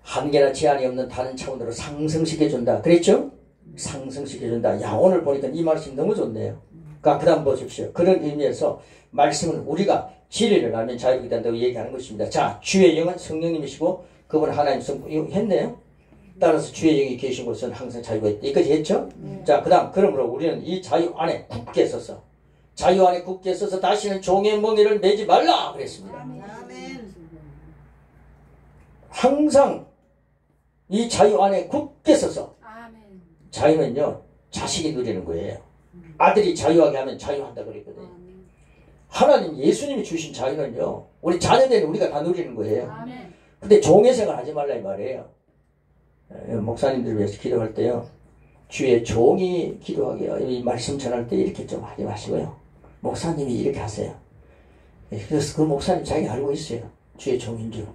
한계나 제한이 없는 다른 차원으로 상승시켜준다. 그랬죠? 상승시켜준다. 야 오늘 보니까 이 말씀 너무 좋네요. 그 다음 보십시오. 그런 의미에서 말씀은 우리가 진리를 알면 자유롭게 된다고 얘기하는 것입니다. 자, 주의 영은 성령님이시고 그분 하나님 성품 했네요. 따라서 주의 영이 계신 곳은 항상 자유가 있다. 여기까지 했죠? 자, 그 다음 그러므로 우리는 이 자유 안에 굳게 서서 자유 안에 굳게 서서 다시는 종의 멍에를 매지 말라 그랬습니다. 항상 이 자유 안에 굳게 서서 자유는요 자식이 누리는 거예요. 아들이 자유하게 하면 자유한다 그랬거든요. 하나님 예수님이 주신 자유는요 우리 자녀된 우리가 다 누리는 거예요. 근데 종의 생활 하지 말라 이 말이에요. 목사님들 위해서 기도할 때요 주의 종이 기도하게요. 이 말씀 전할 때 이렇게 좀 하지 마시고요. 목사님이 이렇게 하세요. 그래서 그 목사님 자기 알고 있어요. 주의 종인 줄.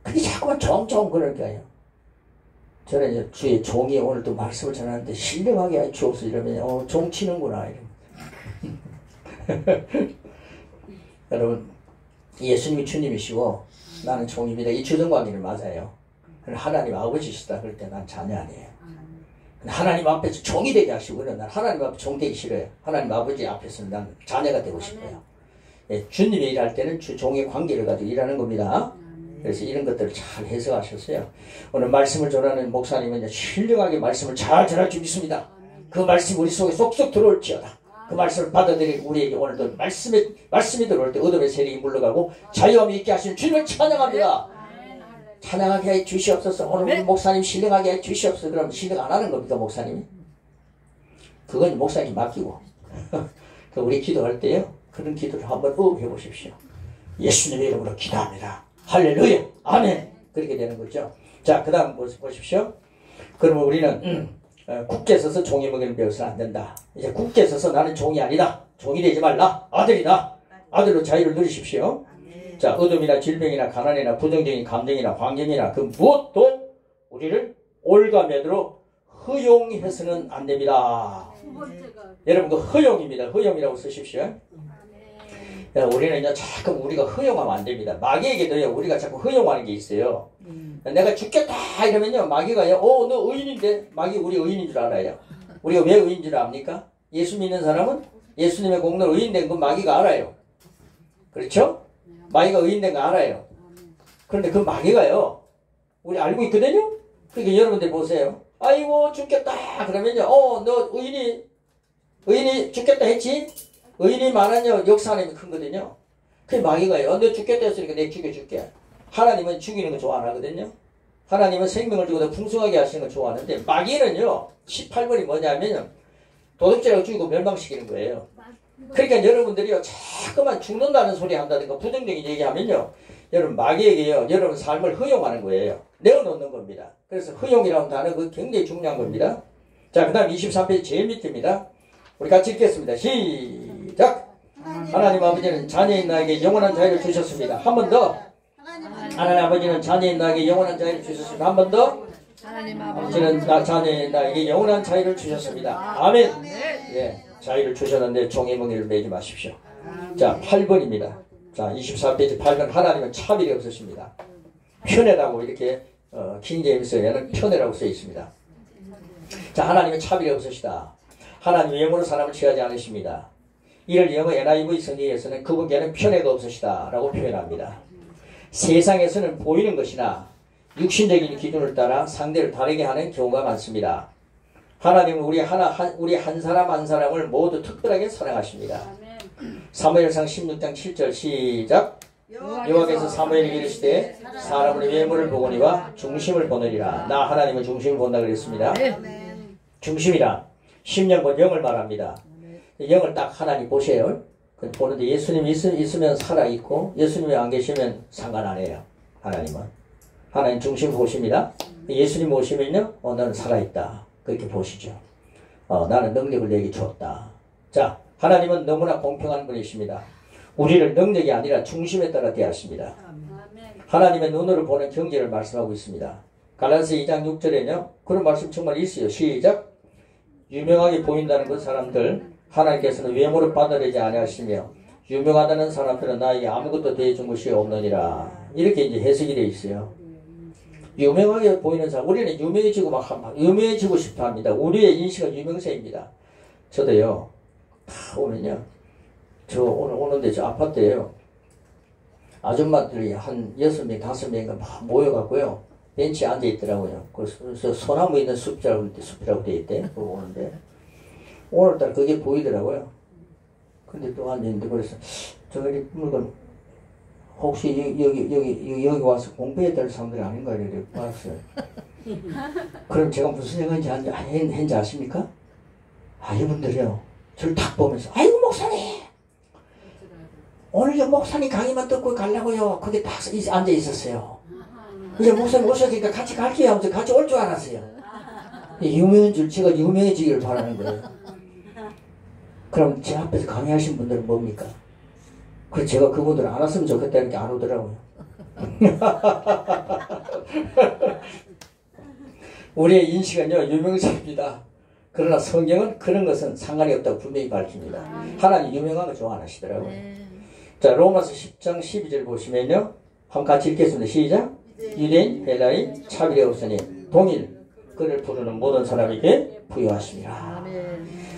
근데 자꾸만 종 그러니까요. 저는 이제 주의 종이 오늘도 말씀을 전하는데 신령하게 주옵소서 이러면 종 치는구나 여러분 예수님이 주님이시고 나는 종입니다. 이 주정관계는 맞아요. 하나님 아버지시다 그럴 때 난 자녀 아니에요. 하나님 앞에서 종이 되게 하시고는 난 하나님 앞에 종 되기 싫어요. 하나님 아버지 앞에서는 난 자녀가 되고 싶어요. 예, 주님이 일할 때는 종의 관계를 가지고 일하는 겁니다. 그래서 이런 것들을 잘 해석하셨어요. 오늘 말씀을 전하는 목사님은 신령하게 말씀을 잘 전할 줄 믿습니다. 그 말씀이 우리 속에 쏙쏙 들어올지어다. 그 말씀을 받아들이고 우리에게 오늘도 말씀이 들어올 때 어둠의 세력이 물러가고 자유함이 있게 하시는 주님을 찬양합니다. 찬양하게 해 주시옵소서. 오늘 우리 목사님 신령하게 해 주시옵소서. 그럼 신령 안 하는 겁니까 목사님이? 그건 목사님 맡기고 우리 기도할 때요 그런 기도를 한번 해보십시오. 예수님의 이름으로 기도합니다. 할렐루야 아멘. 그렇게 되는 거죠. 자, 그 다음 보십시오. 그러면 우리는 굳게 서서 종이 먹이는 배워서는 안 된다. 이제 굳게 서서 나는 종이 아니다. 종이 되지 말라. 아들이다. 아들로 자유를 누리십시오. 자, 어둠이나 질병이나 가난이나 부정적인 감정이나 환경이나 그 무엇도 우리를 올가면으로 허용해서는 안 됩니다. 여러분 그 허용입니다. 허용이라고 쓰십시오. 우리는 이제 자꾸 우리가 허용하면 안 됩니다. 마귀에게도요 우리가 자꾸 허용하는 게 있어요. 내가 죽겠다 이러면요 마귀가요 너 의인인데. 마귀 우리 의인인 줄 알아요. 우리가 왜 의인인 줄 압니까? 예수 믿는 사람은 예수님의 공로로 의인된 건 마귀가 알아요. 그렇죠? 마귀가 의인된 거 알아요. 그런데 그 마귀가요 우리 알고 있거든요. 그러니까 여러분들 보세요. 아이고 죽겠다 그러면요 너 의인이 죽겠다 했지? 의인이 많은요 역사하는 게 큰거든요. 그 마귀가요 너 죽겠다 했으니까 내가 죽여줄게. 하나님은 죽이는 거 좋아 안 하거든요. 하나님은 생명을 주고 더 풍성하게 하시는 걸 좋아하는데 마귀는요 18번이 뭐냐면 도둑질하고 죽이고 멸망시키는 거예요. 그러니까 여러분들이요 자꾸만 죽는다는 소리 한다든가 부정적인 얘기하면요 여러분 마귀에게요 여러분 삶을 허용하는 거예요. 내어놓는 겁니다. 그래서 허용이라는 단어가 굉장히 중요한 겁니다. 자, 그 다음 23페이지 제일 밑입니다. 우리 같이 읽겠습니다. 시작. 하나님 아버지는 자녀인 나에게 영원한 자유를 주셨습니다. 한 번 더. 하나님 아버지는 자녀인 나에게 영원한 자유를 주셨습니다. 한 번 더. 하나님 아버지는 자녀인 나에게 영원한 자유를 주셨습니다. 아멘. 예, 자유를 주셨는데 종의 멍에를 매지 마십시오. 자, 8번입니다. 자, 24페이지 8번. 하나님은 차별이 없으십니다. 편애라고 이렇게 킹제임스에는 편애라고 써 있습니다. 자, 하나님은 차별이 없으시다. 하나님 외모로 사람을 취하지 않으십니다. 이를 영어 NIV 성경에서는 그분께는 편애가 없으시다 라고 표현합니다. 세상에서는 보이는 것이나 육신적인 기준을 따라 상대를 다르게 하는 경우가 많습니다. 하나님은 우리 한 사람 한 사람을 모두 특별하게 사랑하십니다. 사무엘상 16장 7절 시작. 여호와께서 사무엘에게 이르시되 사람의 외모를 보거니와 중심을 보느니라. 나 하나님은 중심을 본다 그랬습니다. 중심이란 10년 영을 말합니다. 영을 딱 하나님 보세요. 보는데 예수님이 있으면 살아있고 예수님이 안 계시면 상관 안 해요. 하나님은. 하나님 중심 보십니다. 예수님 오시면요 너는 살아있다. 그렇게 보시죠. 나는 능력을 내게 줬다. 자, 하나님은 너무나 공평한 분이십니다. 우리를 능력이 아니라 중심에 따라 대하십니다. 하나님의 눈으로 보는 경제를 말씀하고 있습니다. 갈라디아서 2장 6절에는요 그런 말씀 정말 있어요. 시작. 유명하게 보인다는 그 사람들 하나님께서는 외모를 받아들이지 아니하시며 유명하다는 사람들은 나에게 아무것도 대해준 것이 없느니라. 이렇게 이제 해석이 되어 있어요. 유명하게 보이는 사람, 우리는 유명해지고 싶어 합니다. 우리의 인식은 유명세입니다. 저도요 다 오면요 저 오늘 오는데 저 아파트에요 아줌마들이 한 6명 5명인가 막 모여갖고요 벤치에 앉아있더라고요. 그래서 소나무 있는 숲이라고 되어 있대. 그거 오는데 오늘따라 그게 보이더라고요. 근데 또 앉아있는데 그래서 저기 물건 혹시 여기 와서 공부해야 될 사람들이 아닌가 이렇게 봤어요. 그럼 제가 무슨 생각인지 했는지 아십니까? 이분들이요 저를 딱 보면서 아이고 목사님 오늘 저 목사님 강의만 듣고 가려고요. 거기 딱 앉아 있었어요. 이제 목사님 오셨으니까 같이 갈게요 하면서 같이 올 줄 알았어요. 유명한 줄 제가 유명해지기를 바라는 거예요. 그럼 제 앞에서 강의하신 분들은 뭡니까? 그래서 제가 그분들을 안 왔으면 좋겠다는 게 안 오더라고요. 우리의 인식은요 유명세입니다. 그러나 성경은 그런 것은 상관이 없다고 분명히 밝힙니다. 하나님 유명한 거 좋아 안 하시더라고요. 자, 로마서 10장 12절 보시면요 한번 같이 읽겠습니다. 시작. 유대인 헬라인 차별이 없으니 동일 그를 부르는 모든 사람에게 부여하십니다.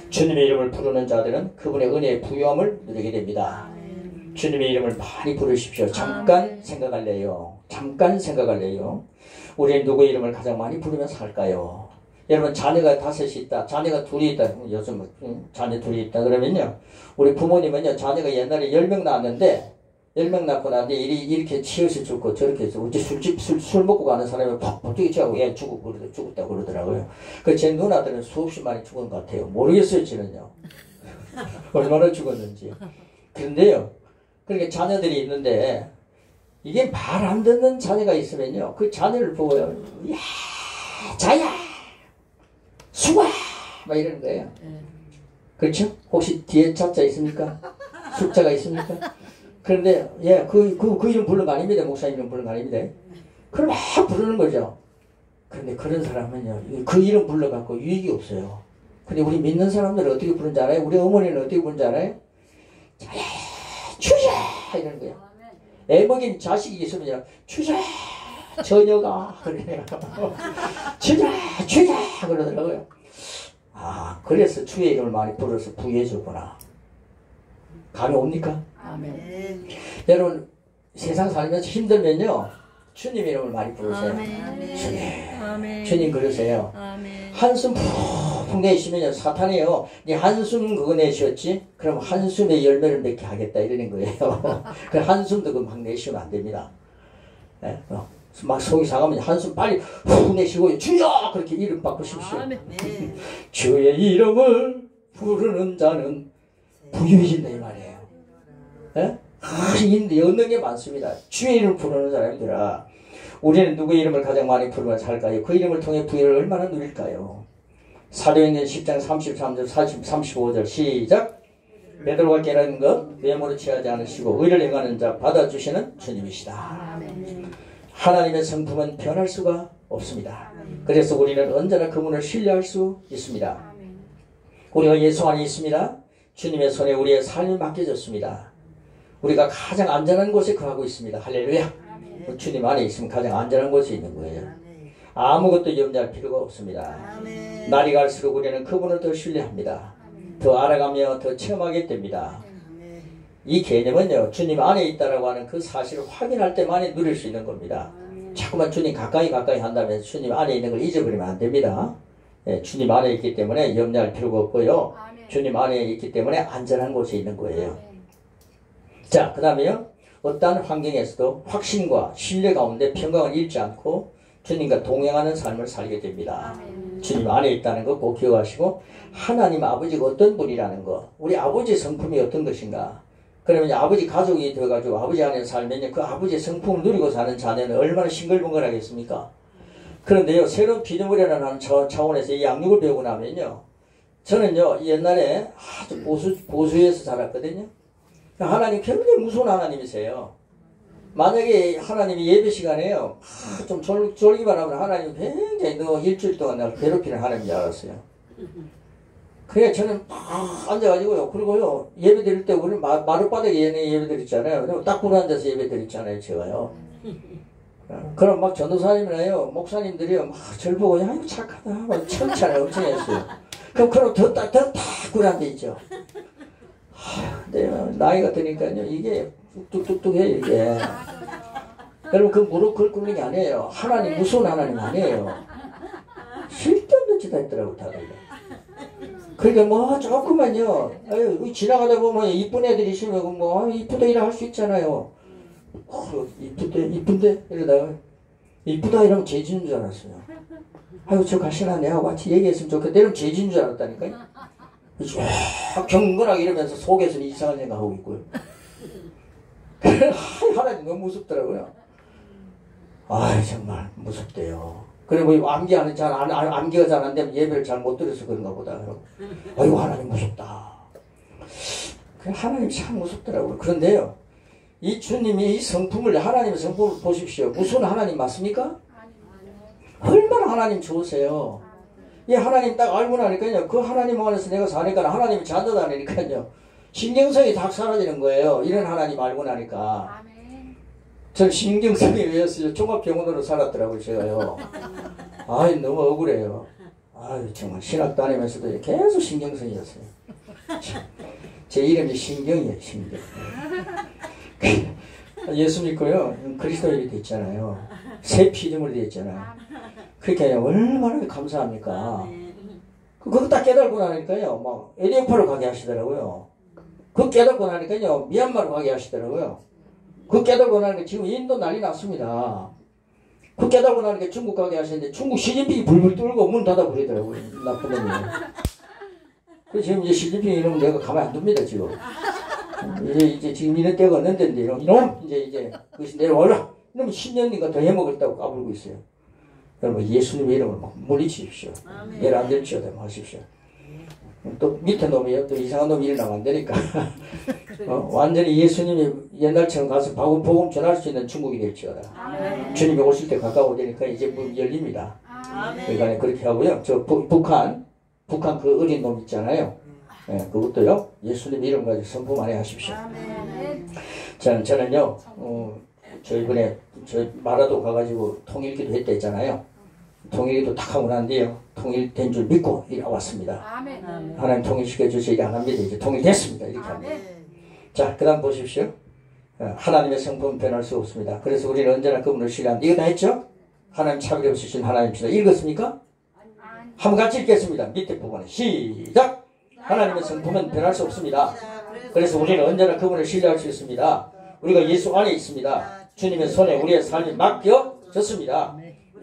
주님의 이름을 부르는 자들은 그분의 은혜의 부여함을 누리게 됩니다. 주님의 이름을 많이 부르십시오. 잠깐 생각할래요. 우리는 누구의 이름을 가장 많이 부르면서 살까요? 여러분 자녀가 5이 있다. 자녀가 2이 있다. 요즘 자녀 2이 있다. 그러면요 우리 부모님은요 자녀가 옛날에 10명 낳았는데 10명 낳고 나는데 이렇게 치여서 죽고 저렇게 해서 어째 술 먹고 가는 사람이 팍팍 뛰쳐가고 얘 죽었다고 그러더라고요. 그 제 누나들은 수없이 많이 죽은 것 같아요. 모르겠어요, 저는요. 얼마나 죽었는지. 그런데요, 그렇게 자녀들이 있는데, 이게 말 안 듣는 자녀가 있으면요, 그 자녀를 보고요, 야, 자야, 수아, 막 이러는 거예요. 그렇죠? 혹시 뒤에 자자 있습니까? 숫자가 있습니까? 그런데, 예, 그 이름 부른 거 아닙니다. 목사님 이름 부른 거 아닙니다. 그걸 막 부르는 거죠. 그런데 그런 사람은요, 그 이름 불러갖고 유익이 없어요. 근데 우리 믿는 사람들은 어떻게 부르는지 알아요? 우리 어머니는 어떻게 부르는지 알아요? 자야, 주자! 이러는 거예요. 애 먹인 자식이 있으면, 주자! 저녀가! 그래요. 주자! 그러더라고요. 아, 그래서 주의 이름을 많이 불러서 부여해줬구나. 감이 옵니까? 아멘. 여러분, 세상 살면서 힘들면요, 주님 이름을 많이 부르세요. 아멘. 주님. 아멘. 주님 그러세요. 아멘. 한숨 푹 내쉬면요, 사탄이요, 네 한숨 그거 내쉬었지? 그럼 한숨의 열매를 맺게 하겠다 이러는 거예요. 그 한숨도 그 막 내쉬면 안 됩니다. 네? 막 속이 상하면 한숨 빨리 훅 내쉬고 주여! 그렇게 이름 바꾸십시오. 아멘. 주의 이름을 부르는 자는 부유해진다 이 말이에요. 예? 얻는 게 많습니다. 주의 이름을 부르는 사람들아, 우리는 누구의 이름을 가장 많이 부르면 살까요? 그 이름을 통해 부유를 얼마나 누릴까요? 사도행전 10장 33절 35절 시작. 베드로가 깨달은 것 외모로 취하지 않으시고 의를 행하는 자 받아주시는 주님이시다. 아멘. 하나님의 성품은 변할 수가 없습니다. 그래서 우리는 언제나 그분을 신뢰할 수 있습니다. 우리가 예수 안에 있습니다. 주님의 손에 우리의 삶이 맡겨졌습니다. 우리가 가장 안전한 곳에 거하고 있습니다. 할렐루야. 주님 안에 있으면 가장 안전한 곳에 있는 거예요. 아무것도 염려할 필요가 없습니다. 날이 갈수록 우리는 그분을 더 신뢰합니다. 더 알아가며 더 체험하게 됩니다. 이 개념은요, 주님 안에 있다라고 하는 그 사실을 확인할 때만이 누릴 수 있는 겁니다. 자꾸만 주님 가까이 한다면 주님 안에 있는 걸 잊어버리면 안 됩니다. 예, 주님 안에 있기 때문에 염려할 필요가 없고요. 주님 안에 있기 때문에 안전한 곳에 있는 거예요. 자, 그 다음에요. 어떠한 환경에서도 확신과 신뢰 가운데 평강을 잃지 않고 주님과 동행하는 삶을 살게 됩니다. 주님 안에 있다는 거 꼭 기억하시고, 하나님 아버지가 어떤 분이라는 거, 우리 아버지의 성품이 어떤 것인가. 그러면 아버지 가족이 되어가지고 아버지 안에 살면 그 아버지의 성품을 누리고 사는 자녀는 얼마나 싱글벙글하겠습니까? 그런데요, 새로운 피조물이라는 차원에서 이 양육을 배우고 나면요, 저는요, 옛날에 아주 보수에서 자랐거든요. 하나님 굉장히 무서운 하나님이세요. 만약에 하나님이 예배 시간에요, 좀 졸기만 하면 하나님 굉장히 너 일주일 동안 나를 괴롭히는 하나님인 줄 알았어요. 그래, 저는 막 앉아가지고요. 그리고요, 예배 드릴 때 우리는 마룻바닥에 예배 드렸잖아요. 딱 구르 앉아서 예배 드렸잖아요, 제가요. 그럼 막 전도사님이나요, 목사님들이요, 막 절 보고, 야, 이거 착하다. 막 칭찬을 엄청 했어요. 그럼 더 구르 앉아있죠. 근데 나이가 드니까요, 이게 뚝뚝뚝해요, 이게. 여러분, 그 무릎 꿇는 게 아니에요. 하나님, 무서운 하나님 아니에요. 쓸데없는 짓 했더라고, 다들. 그러니까 뭐, 조금만요. 아유, 지나가다 보면 이쁜 애들이 있으면 뭐, 이쁘다 이라 할 수 있잖아요. 이쁜데? 이러다가, 이쁘다 이러면 죄지는 줄 알았어요. 아유, 저 가시나 내하고 같이 얘기했으면 좋겠다. 이러면 죄지는 줄 알았다니까요. 경건하게 이러면서 속에서는 이상한 생각하고 있고요. 하나님 너무 무섭더라고요. 아이, 정말 무섭대요. 그래, 뭐, 암기가 잘 안 되면 예배를 잘 못 들어서 그런가 보다. 아이고, 하나님 무섭다. 하나님 참 무섭더라고요. 그런데요, 이 주님이 이 성품을, 하나님의 성품을 보십시오. 무슨 하나님 맞습니까? 얼마나 하나님 좋으세요. 이 하나님 딱 알고 나니까요, 그 하나님 안에서 내가 사니까 하나님이 잔다다니까요, 신경성이 딱 사라지는 거예요. 이런 하나님 알고 나니까. 전 신경성이 왜였어요? 종합병원으로 살았더라고요, 제가요. 아이, 너무 억울해요. 아유, 정말 신학 다니면서도 계속 신경성이었어요. 제 이름이 신경이에요, 신경. 예수 믿고요, 그리스도인이 됐잖아요. 새 피조물이 됐잖아요. 그렇게 얼마나 감사합니까? 그거 딱 깨달고 나니까요, 막 에디오파로 가게 하시더라고요. 그거 깨닫고 나니까요, 미얀마로 가게 하시더라고요. 그 깨달고 나는 게 지금 인도 난리 났습니다. 그 깨달고 나는 게 중국 가게 하시는데 중국 시진핑이 불불 떨고 문 닫아 버리더라고요. 나쁜 놈이. 그래서 지금 이제 시진핑 이러면 내가 가만 안 둡니다, 지금. 이제 지금 이런 때가 없는데, 이놈! 이제, 그것이 내려와라! 이러면 10년인가 더 해먹었다고 까불고 있어요. 여러분, 예수님의 이름을 막 물리치십시오. 예를 안 들지어다 하십시오. 또 밑에 놈이요. 또 이상한 놈이 일어나면 안 되니까. 완전히 예수님이 옛날처럼 가서 복음 전할 수 있는 중국이 될지어다. 주님이 오실 때 가까워지니까 이제 문 열립니다. 그러니까 그렇게 하고요. 저 북한 그 어린 놈 있잖아요. 예, 그것도요. 예수님 이름 가지고 선포 많이 하십시오. 저는요. 저 이번에 저 마라도 가가지고 통일기도 했다 했잖아요. 통일기도 딱 하고 난 뒤에요. 통일된 줄 믿고 이리 왔습니다. 하나님 통일시켜 주시지 안 합니다. 이제 통일됐습니다. 이렇게 합니다. 자, 그 다음 보십시오. 하나님의 성품은 변할 수 없습니다. 그래서 우리는 언제나 그분을 신뢰합니다. 이거 다 했죠? 하나님 차별 없으신 하나님이시다. 읽었습니까? 한번 같이 읽겠습니다. 밑에 부분에 시작! 하나님의 성품은 변할 수 없습니다. 그래서 우리는 언제나 그분을 신뢰할 수 있습니다. 우리가 예수 안에 있습니다. 주님의 손에 우리의 삶이 맡겨졌습니다.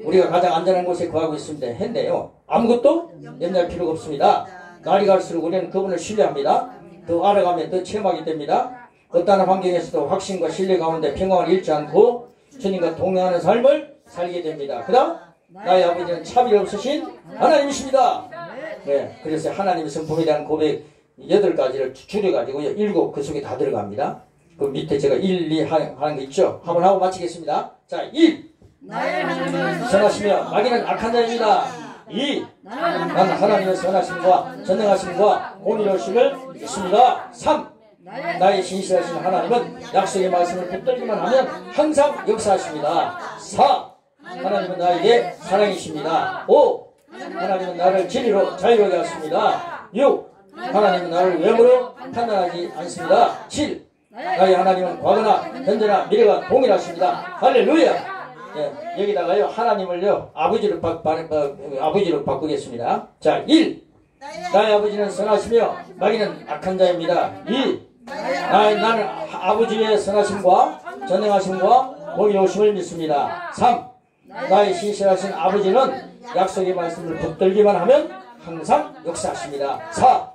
우리가 가장 안전한 곳에 거하고 있습니다. 했네요. 아무것도 염려할 필요가 없습니다. 날이 갈수록 우리는 그분을 신뢰합니다. 더 알아가면 더 체험하게 됩니다. 어떠한 환경에서도 확신과 신뢰 가운데 평강을 잃지 않고 주님과 동행하는 삶을 살게 됩니다. 그 다음 나의 아버지는 차별 없으신 하나님이십니다. 네, 그래서 하나님의 성품에 대한 고백 8가지를 줄여가지고요. 7 그 속에 다 들어갑니다. 그 밑에 제가 1, 2 하는 거 있죠? 한번 하고 마치겠습니다. 자, 1. 나의 하나님은 선하시며 마귀는 악한 자입니다. 2. 나는 하나님의 선하심과 전능하심과 공의로우심을 믿습니다. 3. 나의 신실하신 하나님은 약속의 말씀을 붙들기만 하면 항상 역사하십니다. 4. 하나님은 나에게 사랑이십니다. 5. 하나님은 나를 진리로 자유하게 하십니다. 6. 하나님은 나를 외모로 판단하지 않습니다. 7. 나의 하나님은 과거나 현재나 미래가 동일하십니다. 할렐루야. 예, 여기다가요 하나님을요 아버지로 바꾸겠습니다. 자, 1. 나의 아버지는 선하시며 마귀는 악한 자입니다. 2. 나는 아버지의 선하심과 전능하심과 공의로우심을 믿습니다. 3. 나의 신실하신 아버지는 약속의 말씀을 붙들기만 하면 항상 역사하십니다. 4.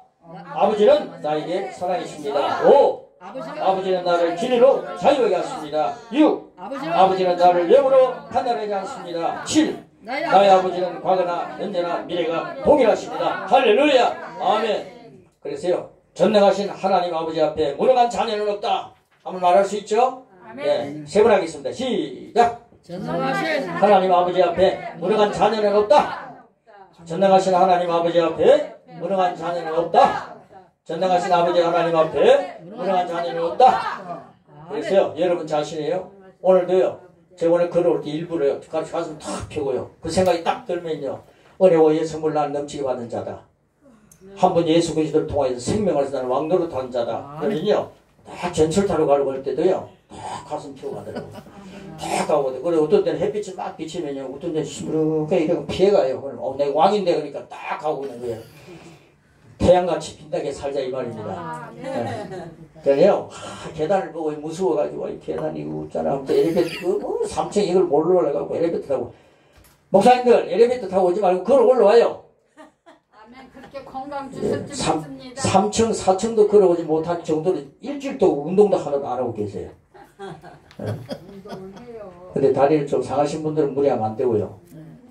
아버지는 나에게 사랑이십니다. 5. 아버지는 나를 진리로 자유하게 하십니다. 6. 아버지는 나를 외모로 판단하지 않습니다. 7. 나의 아버지는 과거나 현재나 미래가 동일하십니다. 할렐루야. 아멘. 그래서요 전능하신 하나님 아버지 앞에 무능한 자녀는 없다. 한번 말할 수 있죠? 네, 세 번 하겠습니다. 시작. 전능하신 하나님 아버지 앞에 무능한 자녀는 없다. 전능하신 하나님 아버지 앞에 무능한 자녀는 없다. 전능하신 아버지 하나님 앞에 무능한 자녀는 없다. 그래서요 여러분 자신이에요. 오늘도요 제가 오늘 걸어올 때 일부러요 가슴 탁 펴고요 그 생각이 딱 들면요 은혜와 선물 난 넘치게 받는 자다. 한번 예수 그리스도를 통하여서 생명을 나는 왕도로 탄 자다. 그러면요 딱 전철 타러 가려고 할 때도요 딱 가슴 펴고 가더라고요. 딱 가거든. 그래 어떤 때는 햇빛이 막 비치면요 어떤 때는 시무룩하게 이러고 피해가요. 내가 왕인데 그러니까 딱 가고 있는 거예요. 태양같이 빛나게 살자 이 말입니다. 그래요 계단을 보고 무서워가지고 계단이 웃잖아. 아무튼 엘리베이터 3층 이걸 몰러 올라가고 엘리베이터 타고 목사님들 엘리베이터 타고 오지 말고 걸어 올라와요. 아멘. 그렇게 건강 주셨지 않습니다. 3층 4층도 걸어오지 못할 정도로 일주일도 운동도 하나도 안 하고 계세요. 운동을 해요. 근데 다리를 좀 상하신 분들은 무리하면 안 되고요.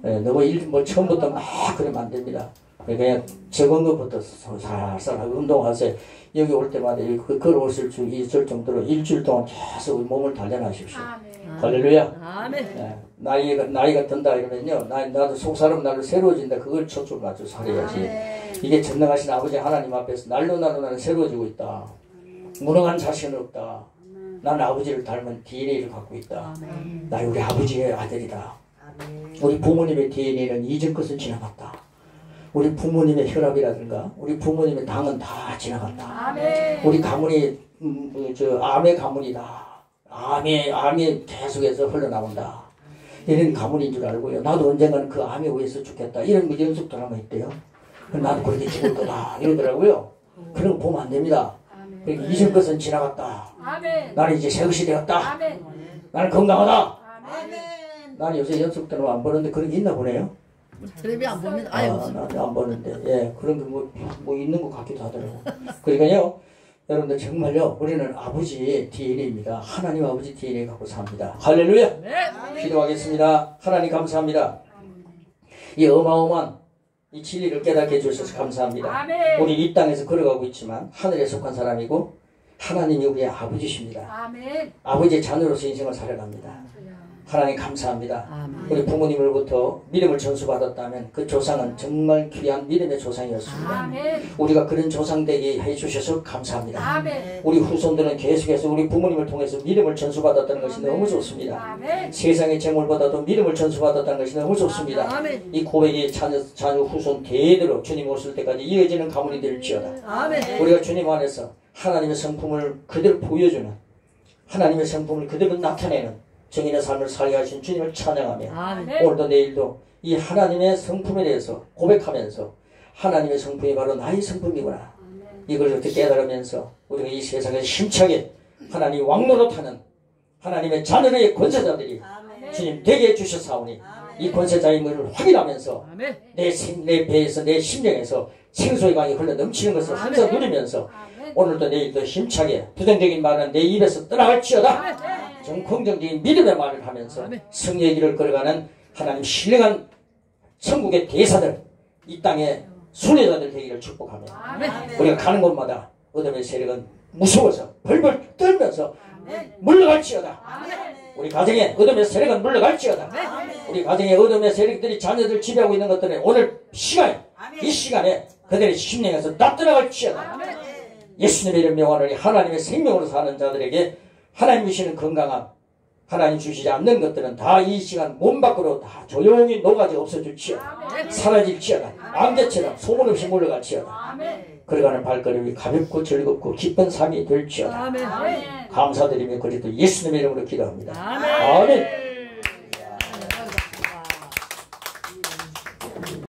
너무 처음부터 막 그러면 안 됩니다. 그냥 적은 것부터 살살 운동하세요. 여기 올 때마다 걸어올 수 있을 정도로 일주일 동안 계속 몸을 단련하십시오. 할렐루야. 아멘. 나이가 든다 이러면요. 나도 속사람 나를 새로워진다. 그걸 초점 맞춰 살아야지. 이게 전능하신 아버지 하나님 앞에서 날로 나는 새로워지고 있다. 무능한 자신은 없다. 나는 아버지를 닮은 DNA를 갖고 있다. 나 우리 아버지의 아들이다. 우리 부모님의 DNA는 이전 것은 지나갔다. 우리 부모님의 혈압이라든가 우리 부모님의 당은 다 지나갔다. 우리 가문이 암의 가문이다. 암이 계속해서 흘러나온다. 이런 가문인 줄 알고요. 나도 언젠가는 그 암에 의해서 죽겠다. 이런 연습도 하면 있대요. 나도 그렇게 죽을 거다. 이러더라고요. 그런 거 보면 안 됩니다. 그러니까 이전 것은 지나갔다. 아멘. 나는 이제 새 것이 되었다. 아멘. 나는 건강하다. 아멘. 나는 요새 연습 때는 안 보는데 그런 게 있나 보네요. 텔레비 안 봅니다. 아예 없습니다. 나는 안 보는데 예 그런 게 뭐 있는 것 같기도 하더라고. 그러니까요 여러분들 정말요 우리는 아버지 DNA입니다. 하나님 아버지 DNA 갖고 삽니다. 할렐루야. 네. 기도하겠습니다. 하나님 감사합니다. 이 어마어마한 이 진리를 깨닫게 해주셔서 감사합니다. 아멘. 우리 이 땅에서 걸어가고 있지만 하늘에 속한 사람이고 하나님이 우리의 아버지십니다. 아멘. 아버지의 자녀로서 인생을 살아갑니다. 하나님 감사합니다. 아멘. 우리 부모님으로부터 믿음을 전수받았다면 그 조상은 정말 귀한 믿음의 조상이었습니다. 아멘. 우리가 그런 조상 되게 해주셔서 감사합니다. 아멘. 우리 후손들은 계속해서 우리 부모님을 통해서 믿음을 전수받았다는 것이 너무 좋습니다. 아멘. 세상의 재물보다도 믿음을 전수받았다는 것이 너무 좋습니다. 아멘. 이 고백이 자녀 후손 대대로 주님 오실 때까지 이어지는 가문이 될지어다. 아멘. 우리가 주님 안에서 하나님의 성품을 그대로 보여주는 하나님의 성품을 그대로 나타내는 정인의 삶을 살게 하신 주님을 찬양하며 아멘. 오늘도 내일도 이 하나님의 성품에 대해서 고백하면서 하나님의 성품이 바로 나의 성품이구나 이걸 어떻게 깨달으면서 우리가 이 세상에 힘차게 하나님 왕노릇하는 하나님의 자녀의 권세자들이 주님 되게 해주셨사오니 이 권세자임을 확인하면서 아멘. 내 배에서 내 심령에서 생수의 강이 흘러 넘치는 것을 항상 누리면서 오늘도 내일도 힘차게 부정적인 말은 내 입에서 떠나갈지어다. 좀 긍정적인 믿음의 말을 하면서 승리의 길을 걸어가는 하나님 신령한 천국의 대사들 이 땅의 순례자들 되기를 축복하며 우리가 가는 곳마다 어둠의 세력은 무서워서 벌벌 떨면서 물러갈지어다. 우리 가정에 어둠의 세력은 물러갈지어다. 우리 가정에 어둠의 세력들이 자녀들 지배하고 있는 것들은 오늘 시간에 이 시간에 그들의 심령에서 다 떠나갈지어다. 예수님의 이름 명하노니 하나님의 생명으로 사는 자들에게 하나님 주시는 건강함 하나님 주시지 않는 것들은 다 이 시간 몸 밖으로 다 조용히 녹아져 없어질지어다. 사라질지어다. 안개처럼 소문 없이 물러갈지어다. 걸어가는 발걸음이 가볍고 즐겁고 기쁜 삶이 될지어다. 아멘. 감사드리며 그리스도 예수님의 이름으로 기도합니다. 아멘. 아멘.